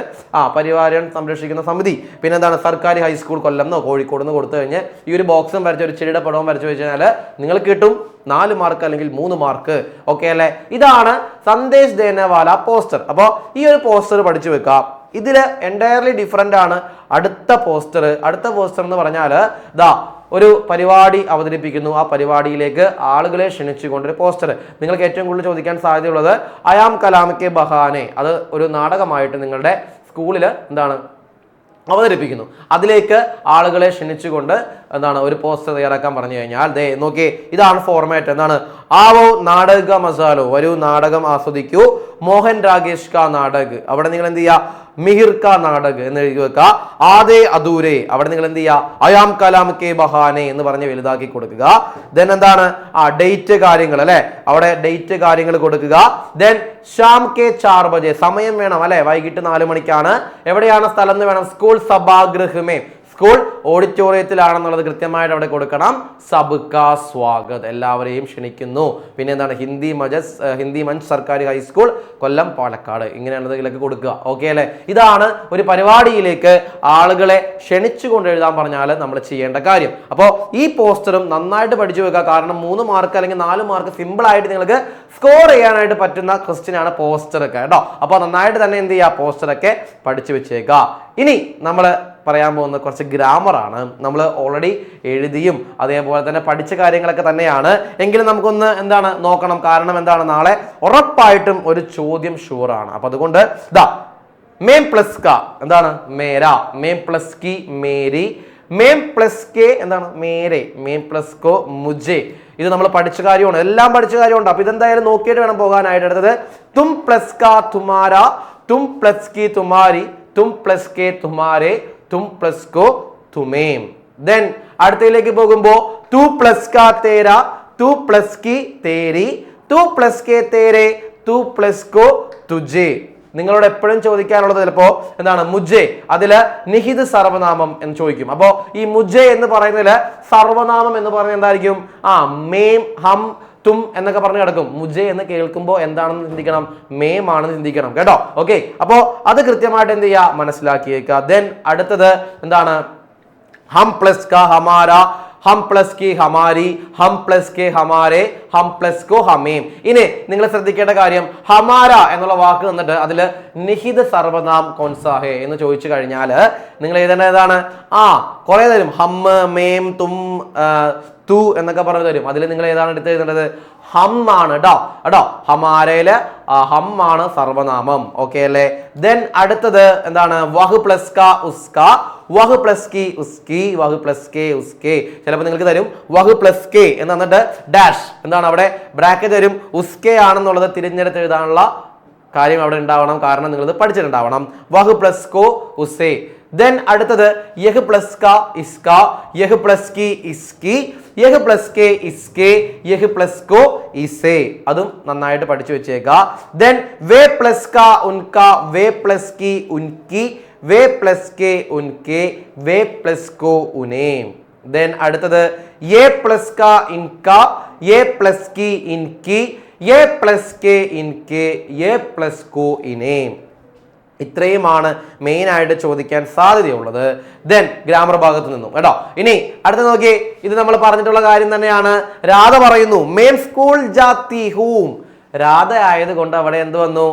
Speaker 1: പര്യാവരൺ സംരക്ഷിക്കുന്ന സമിതി. പിന്നെ എന്താണ് സർക്കാരി ഹൈസ്കൂൾ കൊല്ലം എന്നോ കോഴിക്കോട് നിന്ന് കൊടുത്തു കഴിഞ്ഞ് ഈ ഒരു ബോക്സും വരച്ച് ഒരു ചെടിയുടെ പടവും വരച്ചു വെച്ച് കഴിഞ്ഞാൽ നിങ്ങൾക്ക് കിട്ടും 4 മാർക്ക് അല്ലെങ്കിൽ 3 മാർക്ക്. ഓക്കെ അല്ലേ? ഇതാണ് സന്ദേശ് ദേനവാല പോസ്റ്റർ. അപ്പോൾ ഈ ഒരു പോസ്റ്റർ പഠിച്ചു വെക്കാം. ഇതിൽ എൻറ്റയർലി ഡിഫറെൻ്റ് ആണ് അടുത്ത പോസ്റ്റർ എന്ന് പറഞ്ഞാൽ ദാ ഒരു പരിപാടി അവതരിപ്പിക്കുന്നു. ആ പരിപാടിയിലേക്ക് ആളുകളെ ക്ഷണിച്ചുകൊണ്ട് ഒരു പോസ്റ്റർ. നിങ്ങൾക്ക് ഏറ്റവും കൂടുതൽ ചോദിക്കാൻ സാധ്യതയുള്ളത് അയാം കലാം കെ ബഹാനെ, അത് ഒരു നാടകമായിട്ട് നിങ്ങളുടെ സ്കൂളിൽ എന്താണ് അവതരിപ്പിക്കുന്നു. അതിലേക്ക് ആളുകളെ ക്ഷണിച്ചുകൊണ്ട് എന്താണ് ഒരു പോസ്റ്റർ തയ്യാറാക്കാൻ പറഞ്ഞു കഴിഞ്ഞാൽ ദേ നോക്കിയേ, ഇതാണ് ഫോർമാറ്റ്. എന്താണ് ആവോ നാടക മസാലോ, വരൂ നാടകം ആസ്വദിക്കൂ, മോഹൻ രാകേഷ് കാ നാടക്, അവിടെ നിങ്ങൾ എന്ത് ചെയ്യുക മിഹിർ കാ നാടക് എന്ന് എഴുതി വെക്കുക. ആദേ അദൂരെ, അവിടെ നിങ്ങൾ എന്ത് ചെയ്യുക അയാം കലാം കെ ബഹാനെ എന്ന് പറഞ്ഞ് വലുതാക്കി കൊടുക്കുക. ദെൻ എന്താണ് ഡേറ്റ് കാര്യങ്ങൾ അല്ലെ, അവിടെ ഡേറ്റ് കാര്യങ്ങൾ കൊടുക്കുക. ദെൻ ഷാം കെ 4 ബജെ, സമയം വേണം അല്ലെ, വൈകിട്ട് 4 മണിക്കാണ്. എവിടെയാണ് സ്ഥലം എന്ന് വേണം, സ്കൂൾ സഭാഗൃഹമേ, സ്കൂൾ ഓഡിറ്റോറിയത്തിലാണെന്നുള്ളത് കൃത്യമായിട്ട് അവിടെ കൊടുക്കണം. സബ്കാ സ്വാഗത്, എല്ലാവരെയും ക്ഷണിക്കുന്നു. പിന്നെ എന്താണ് ഹിന്ദി മഞ്ച് സർക്കാർ ഹൈസ്കൂൾ കൊല്ലം പാലക്കാട്, ഇങ്ങനെയാണത് ഇതിലേക്ക് കൊടുക്കുക. ഓക്കെ അല്ലെ, ഇതാണ് ഒരു പരിപാടിയിലേക്ക് ആളുകളെ ക്ഷണിച്ചുകൊണ്ട് എഴുതാൻ പറഞ്ഞാൽ നമ്മൾ ചെയ്യേണ്ട കാര്യം. അപ്പോൾ ഈ പോസ്റ്ററും നന്നായിട്ട് പഠിച്ചു വെക്കുക. കാരണം 3 മാർക്ക് അല്ലെങ്കിൽ 4 മാർക്ക് സിമ്പിൾ ആയിട്ട് നിങ്ങൾക്ക് സ്കോർ ചെയ്യാനായിട്ട് പറ്റുന്ന ക്വസ്റ്റ്യൻ ആണ് പോസ്റ്റർ ഒക്കെ കേട്ടോ. അപ്പോൾ നന്നായിട്ട് തന്നെ എന്ത് ചെയ്യുക, പോസ്റ്ററൊക്കെ പഠിച്ചു വെച്ചേക്കുക. ഇനി നമ്മൾ പറയാൻ പോകുന്ന കുറച്ച് ഗ്രാമറാണ്. നമ്മൾ ഓൾറെഡി എഴുതിയും അതേപോലെ തന്നെ പഠിച്ച കാര്യങ്ങളൊക്കെ തന്നെയാണ്. എങ്കിലും നമുക്കൊന്ന് എന്താണ് നോക്കണം. കാരണം എന്താണ്, നാളെ ഉറപ്പായിട്ടും ഒരു ചോദ്യം ഷുവറാണ്. അപ്പൊ അതുകൊണ്ട് ദാ മേം പ്ലസ് ക എന്താണ് മേരാ, മേം പ്ലസ് കി മേരി, മേം പ്ലസ് കെ എന്താണ് മേരെ, മേം പ്ലസ് കോ മുജെ. ഇത് നമ്മൾ പഠിച്ച കാര്യമാണ്, എല്ലാം പഠിച്ച കാര്യമുണ്ട്. അപ്പൊ ഇതെന്തായാലും നോക്കിയിട്ട് വേണം പോകാനായിട്ട്. അടുത്തത് തും പ്ലസ് കാ തുമാര, തും പ്ലസ് കി തുമാരി, തും പ്ലസ് കെ തുമാരെ, തും പ്ലസ് കോ തുമേം. ദെൻ അടുത്തയിലേക്ക് പോകുമ്പോ ടു പ്ലസ് കാ തേര, ടു പ്ലസ് കി തേരി, ടു പ്ലസ് കെ തേരെ, ടു പ്ലസ് കോ തുജെ. നിങ്ങളോട് എപ്പോഴും ചോദിക്കാനുള്ളത് ചിലപ്പോ എന്താണ് മുജെ, അതില് നിഹിത് സർവനാമം എന്ന് ചോദിക്കും. അപ്പോ ഈ മുജെ എന്ന് പറയുന്നതില് സർവനാമം എന്ന് പറയുന്നത് എന്തായിരിക്കും, മേം ഹം തും എന്നൊക്കെ പറഞ്ഞു കിടക്കും. മുജെ എന്ന് കേൾക്കുമ്പോൾ എന്താണെന്ന് ചിന്തിക്കണം, മേം ആണെന്ന് ചിന്തിക്കണം കേട്ടോ. ഓക്കെ, അപ്പോ അത് കൃത്യമായിട്ട് എന്ത് ചെയ്യുക, മനസ്സിലാക്കിയേക്കുക. ദെൻ അടുത്തത് എന്താണ് ഹം പ്ലസ് കാ ഹമാര, ഹം പ്ലസ് കി ഹമാരി, ഹം പ്ലസ് കെ ഹമാരെ, ഹം പ്ലസ് കോ ഹമേം. ഇനി നിങ്ങൾ ശ്രദ്ധിക്കേണ്ട കാര്യം, ഹമാര എന്നുള്ള വാക്ക് തന്നിട്ട് അതിൽ നിഹിത് സർവനാം കോൺസാഹെ എന്ന് ചോദിച്ചു കഴിഞ്ഞാൽ നിങ്ങൾ എഴുതേണ്ട ഏതാണ്, കുറെ തരും. ഹം, മേം, തും, തു എന്നൊക്കെ പറഞ്ഞു തരും. അതിൽ നിങ്ങൾ ഏതാണ് എടുത്ത് എഴുതേണ്ടത്, ഹം ആണ് കേട്ടോ. ഹമാരയില് ഹം ആണ് സർവനാമം. ഓക്കെ അല്ലേ. ദെൻ അടുത്തത് എന്താണ് വഹ് പ്ലസ് കാ ഉസ്ക, വഹ് പ്ലസ് കി ഉസ്കി, വഹ് പ്ലസ് കെ ഉസ്കെ. ചിലപ്പോൾ നിങ്ങൾക്ക് തരും വഹ് പ്ലസ് കെ എന്ന് എന്നിട്ട് ഡാഷ് എന്താണ് അവിടെ ബ്രാക്കറ്റ് തരും. ഉസ്കെ ആണെന്നുള്ളത് തിരഞ്ഞെടുത്ത് എഴുതാനുള്ള കാര്യം അവിടെ ഉണ്ടാവണം. കാരണം നിങ്ങൾ ഇത് പഠിച്ചിട്ടുണ്ടാവണം. വഹ് പ്ലസ് കോ ഉസേ. ദെൻ അടുത്തത് യഹ് പ്ലസ് കാ ഇസ്ക, യഹ് പ്ലസ് കി ഇസ്കി, യഹ് പ്ലസ് കെ ഇസ്കെ, യഹ് പ്ലസ് കോ ഇസേ. അതും നന്നായിട്ട് പഠിച്ചു വെച്ചേക്കുക. ദെൻ വേ പ്ലസ് കാ ഉൻക, വേ പ്ലസ് കി ഉൻകി, വേ പ്ലസ് കെ ഉൻകെ, വേ പ്ലസ് കോ ഉനേ. ദെൻ അടുത്തത് യെ പ്ലസ് കാ ഇൻക, യെ പ്ലസ് കി ഇൻകി, യെ പ്ലസ് കെ ഇൻകെ, യെ പ്ലസ് കോ ഇനേ. ഇത്രയുമാണ് മെയിൻ ആയിട്ട് ചോദിക്കാൻ സാധ്യതയുള്ളത്. ദെൻ ഗ്രാമർ ഭാഗത്ത് നിന്നും കേട്ടോ. ഇനി അടുത്ത നോക്കി, ഇത് നമ്മൾ പറഞ്ഞിട്ടുള്ള കാര്യം തന്നെയാണ്. രാധ പറയുന്നു മേം സ്കൂൾ ജാത്തി ഹൂം. രാധ ആയത് കൊണ്ട് അവിടെ എന്ത് വന്നു,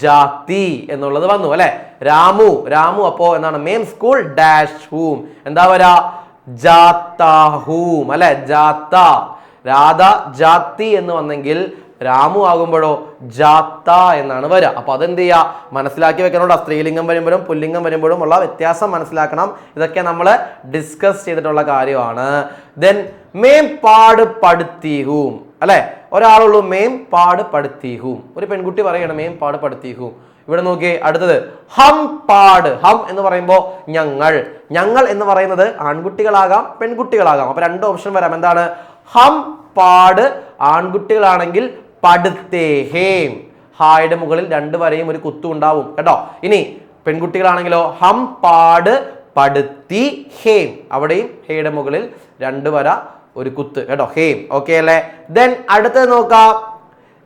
Speaker 1: ജാതി എന്നുള്ളത് വന്നു അല്ലെ. രാമു അപ്പോ എന്താണ് മേം സ്കൂൾ ഡാഷ് ഹൂം, എന്താ വരാ ജാത്താഹൂം അല്ലെ, ജാത്ത. രാധ ജാതി എന്ന് വന്നെങ്കിൽ രാമു ആകുമ്പോഴോ ജാത്ത എന്നാണ് വരിക. അപ്പൊ അതെന്ത് ചെയ്യുക, മനസ്സിലാക്കി വെക്കണോട്ടോ. സ്ത്രീലിംഗം വരുമ്പോഴും പുല്ലിംഗം വരുമ്പോഴും ഉള്ള വ്യത്യാസം മനസ്സിലാക്കണം. ഇതൊക്കെ നമ്മൾ ഡിസ്കസ് ചെയ്തിട്ടുള്ള കാര്യമാണ്. ദെൻ മേം പാട് പടുത്തീഹൂം അല്ലെ, ഒരാളുള്ളൂ മേം പാട് പടുത്തീഹൂം. ഒരു പെൺകുട്ടി പറയണം മേം പാട് പടുത്തീഹൂം. ഇവിടെ നോക്കിയേ അടുത്തത് ഹം പാട്. ഹം എന്ന് പറയുമ്പോൾ ഞങ്ങൾ എന്ന് പറയുന്നത് ആൺകുട്ടികളാകാം പെൺകുട്ടികളാകാം. അപ്പൊ 2 ഓപ്ഷൻ വരാം. എന്താണ് ഹം പാട് ആൺകുട്ടികളാണെങ്കിൽ പടുത്തേ ഹേം, ഹായുടെ മുകളിൽ 2 വരയും ഒരു കുത്തും ഉണ്ടാവും കേട്ടോ. ഇനി പെൺകുട്ടികളാണെങ്കിലോ ഹം പാട് പടുത്തി ഹേം, അവിടെയും ഹേയുടെ മുകളിൽ 2 വര ഒരു കുത്ത് കേട്ടോ, ഹേം. ഓക്കെ അല്ലേ. ദെൻ അടുത്തത് നോക്കാം,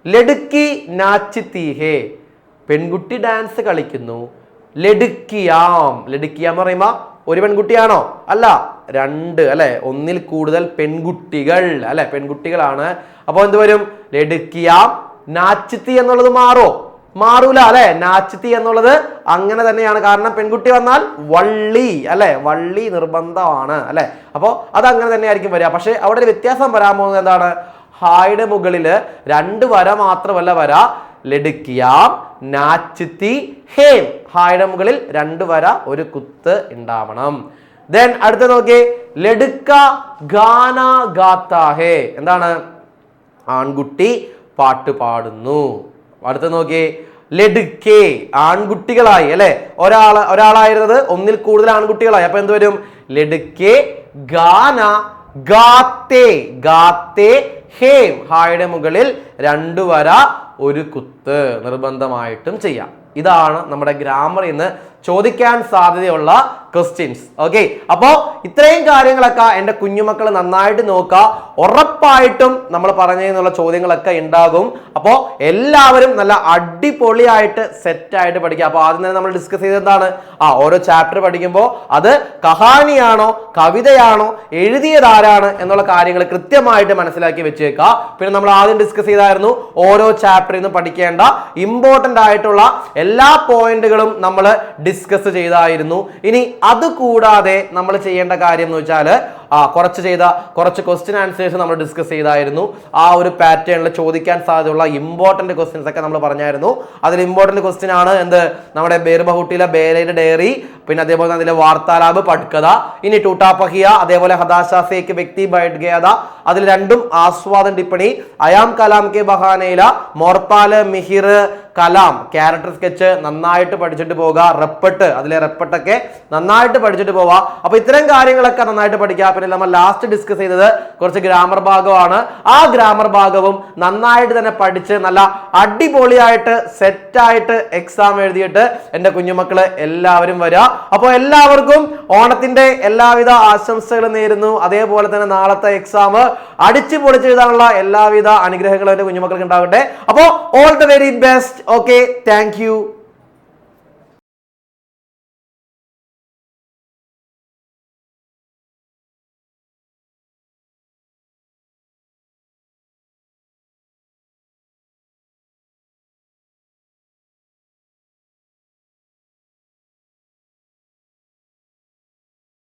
Speaker 1: ലഡുക്കി നാച്ചിത്തി ഹേ, പെൺകുട്ടി ഡാൻസ് കളിക്കുന്നു. ലഡുക്കിയാം എന്ന് പറയുമ്പോ ഒരു പെൺകുട്ടിയാണോ, അല്ല 2 അല്ലെ, 1ൽ കൂടുതൽ പെൺകുട്ടികൾ അല്ലെ, പെൺകുട്ടികളാണ്. അപ്പൊ എന്ത് വരും, ലഡുക്കിയാം. നാച്ചിത്തി എന്നുള്ളത് മാറോ, മാറൂല അല്ലെ. നാച്ചിത്തി എന്നുള്ളത് അങ്ങനെ തന്നെയാണ്. കാരണം പെൺകുട്ടി വന്നാൽ വള്ളി അല്ലെ, വള്ളി നിർബന്ധമാണ് അല്ലെ. അപ്പോൾ അത് അങ്ങനെ തന്നെ ആയിരിക്കും വരിക. പക്ഷെ അവിടെ ഒരു വ്യത്യാസം വരാൻ പോകുന്നത് എന്താണ്? ഹായുടെ മുകളില് 2 വര മാത്രമല്ല വര, ലടുക്കിയാം, നാച്ചിത്തി, ഹേം. ഹായുടെ മുകളിൽ 2 വര, 1 കുത്ത് ഉണ്ടാവണം. ദെൻ അടുത്ത നോക്കിയേ, ലടുക്ക ഗാന ഗാത്താ ഹേ. എന്താണ്? ആൺകുട്ടി പാട്ട് പാടുന്നു. അടുത്ത നോക്കിയേ, ലടുക്കേ, ആൺകുട്ടികളായി അല്ലെ. ഒരാളായിരുന്നത് ഒന്നിൽ കൂടുതൽ ആൺകുട്ടികളായി. അപ്പൊ എന്ത് വരും? ലടുക്കേ ഗാന ഗാത്തേ, ഗാത്തേ ഹേം. ഹായുടെ മുകളിൽ 2 വര, 1 കുത്ത് നിർബന്ധമായിട്ടും ചെയ്യാം. ഇതാണ് നമ്മുടെ ഗ്രാമറിൽ നിന്ന് ചോദിക്കാൻ സാധ്യതയുള്ള ക്വസ്റ്റ്യൻസ്. ഓക്കെ, അപ്പോ ഇത്രയും കാര്യങ്ങളൊക്കെ എൻ്റെ കുഞ്ഞുമക്കൾ നന്നായിട്ട് നോക്കുക. ഉറപ്പായിട്ടും നമ്മൾ പറഞ്ഞതിനുള്ള ചോദ്യങ്ങളൊക്കെ ഉണ്ടാകും. അപ്പോൾ എല്ലാവരും നല്ല അടിപൊളിയായിട്ട് സെറ്റായിട്ട് പഠിക്കുക. അപ്പോൾ ആദ്യം തന്നെ നമ്മൾ ഡിസ്കസ് ചെയ്തത് എന്താണ്? ഓരോ ചാപ്റ്റർ പഠിക്കുമ്പോൾ അത് കഹാനിയാണോ കവിതയാണോ എഴുതിയതാരാണ് എന്നുള്ള കാര്യങ്ങൾ കൃത്യമായിട്ട് മനസ്സിലാക്കി വെച്ചേക്കുക. പിന്നെ നമ്മൾ ആദ്യം ഡിസ്കസ് ചെയ്തായിരുന്നു ഓരോ ചാപ്റ്ററിൽ നിന്ന് പഠിക്കേണ്ട ഇമ്പോർട്ടൻ്റ് ആയിട്ടുള്ള എല്ലാ പോയിന്റുകളും നമ്മൾ ഡിസ്കസ് ചെയ്തായിരുന്നു. ഇനി അത് കൂടാതെ നമ്മൾ ചെയ്യേണ്ട കാര്യം എന്ന് വെച്ചാൽ കുറച്ച് ക്വസ്റ്റ്യൻ ആൻസേഴ്സ് നമ്മൾ ഡിസ്കസ് ചെയ്തായിരുന്നു. ആ ഒരു പാറ്റേണിൽ ചോദിക്കാൻ സാധ്യതയുള്ള ഇമ്പോർട്ടന്റ് ക്വസ്റ്റ്യൻസ് ഒക്കെ നമ്മൾ പറഞ്ഞായിരുന്നു. അതിൽ ഇമ്പോർട്ടന്റ് ക്വസ്റ്റ്യൻ ആണ് എന്ത്? നമ്മുടെ ബേർബഹുട്ടിയിലെ ബേലയുടെ ഡയറി, പിന്നെ അതേപോലെ അതിലെ വാർത്താലാബ് പട്കഥ, ഇനി ടൂട്ടാപഹിയ, അതേപോലെ ഹദാശാസേക്ക് വ്യക്തി ബൈഠ് ഗയാ ഥാ, അതിൽ 2ഉം ആസ്വാദൻ ടിപ്പണി, അയാം കലാം കെ ബഹാനയില, മോർപാല് മിഹിർ കലാം ക്യാരക്ടർ സ്കെച്ച് നന്നായിട്ട് പഠിച്ചിട്ട് പോവുക. റെപ്പട്ട്, അതിലെ റെപ്പട്ടൊക്കെ നന്നായിട്ട് പഠിച്ചിട്ട് പോവുക. അപ്പൊ ഇത്തരം കാര്യങ്ങളൊക്കെ നന്നായിട്ട് പഠിക്കുക. പിന്നെ നമ്മൾ ലാസ്റ്റ് ഡിസ്കസ് ചെയ്തത് കുറച്ച് ഗ്രാമർ ഭാഗമാണ്. ആ ഗ്രാമർ ഭാഗവും നന്നായിട്ട് തന്നെ പഠിച്ച് നല്ല അടിപൊളിയായിട്ട് സെറ്റായിട്ട് എക്സാം എഴുതിയിട്ട് എൻ്റെ കുഞ്ഞുമക്കള് എല്ലാവരും വരിക. അപ്പോൾ എല്ലാവർക്കും ഓണത്തിന്റെ എല്ലാവിധ ആശംസകളും നേരുന്നു. അതേപോലെ തന്നെ നാളത്തെ എക്സാം അടിച്ചു പൊളിച്ചെഴുതാനുള്ള എല്ലാവിധ അനുഗ്രഹങ്ങളും എൻ്റെ കുഞ്ഞുമക്കൾക്ക് ഉണ്ടാകട്ടെ. അപ്പോൾ all the very best. Okay, thank you.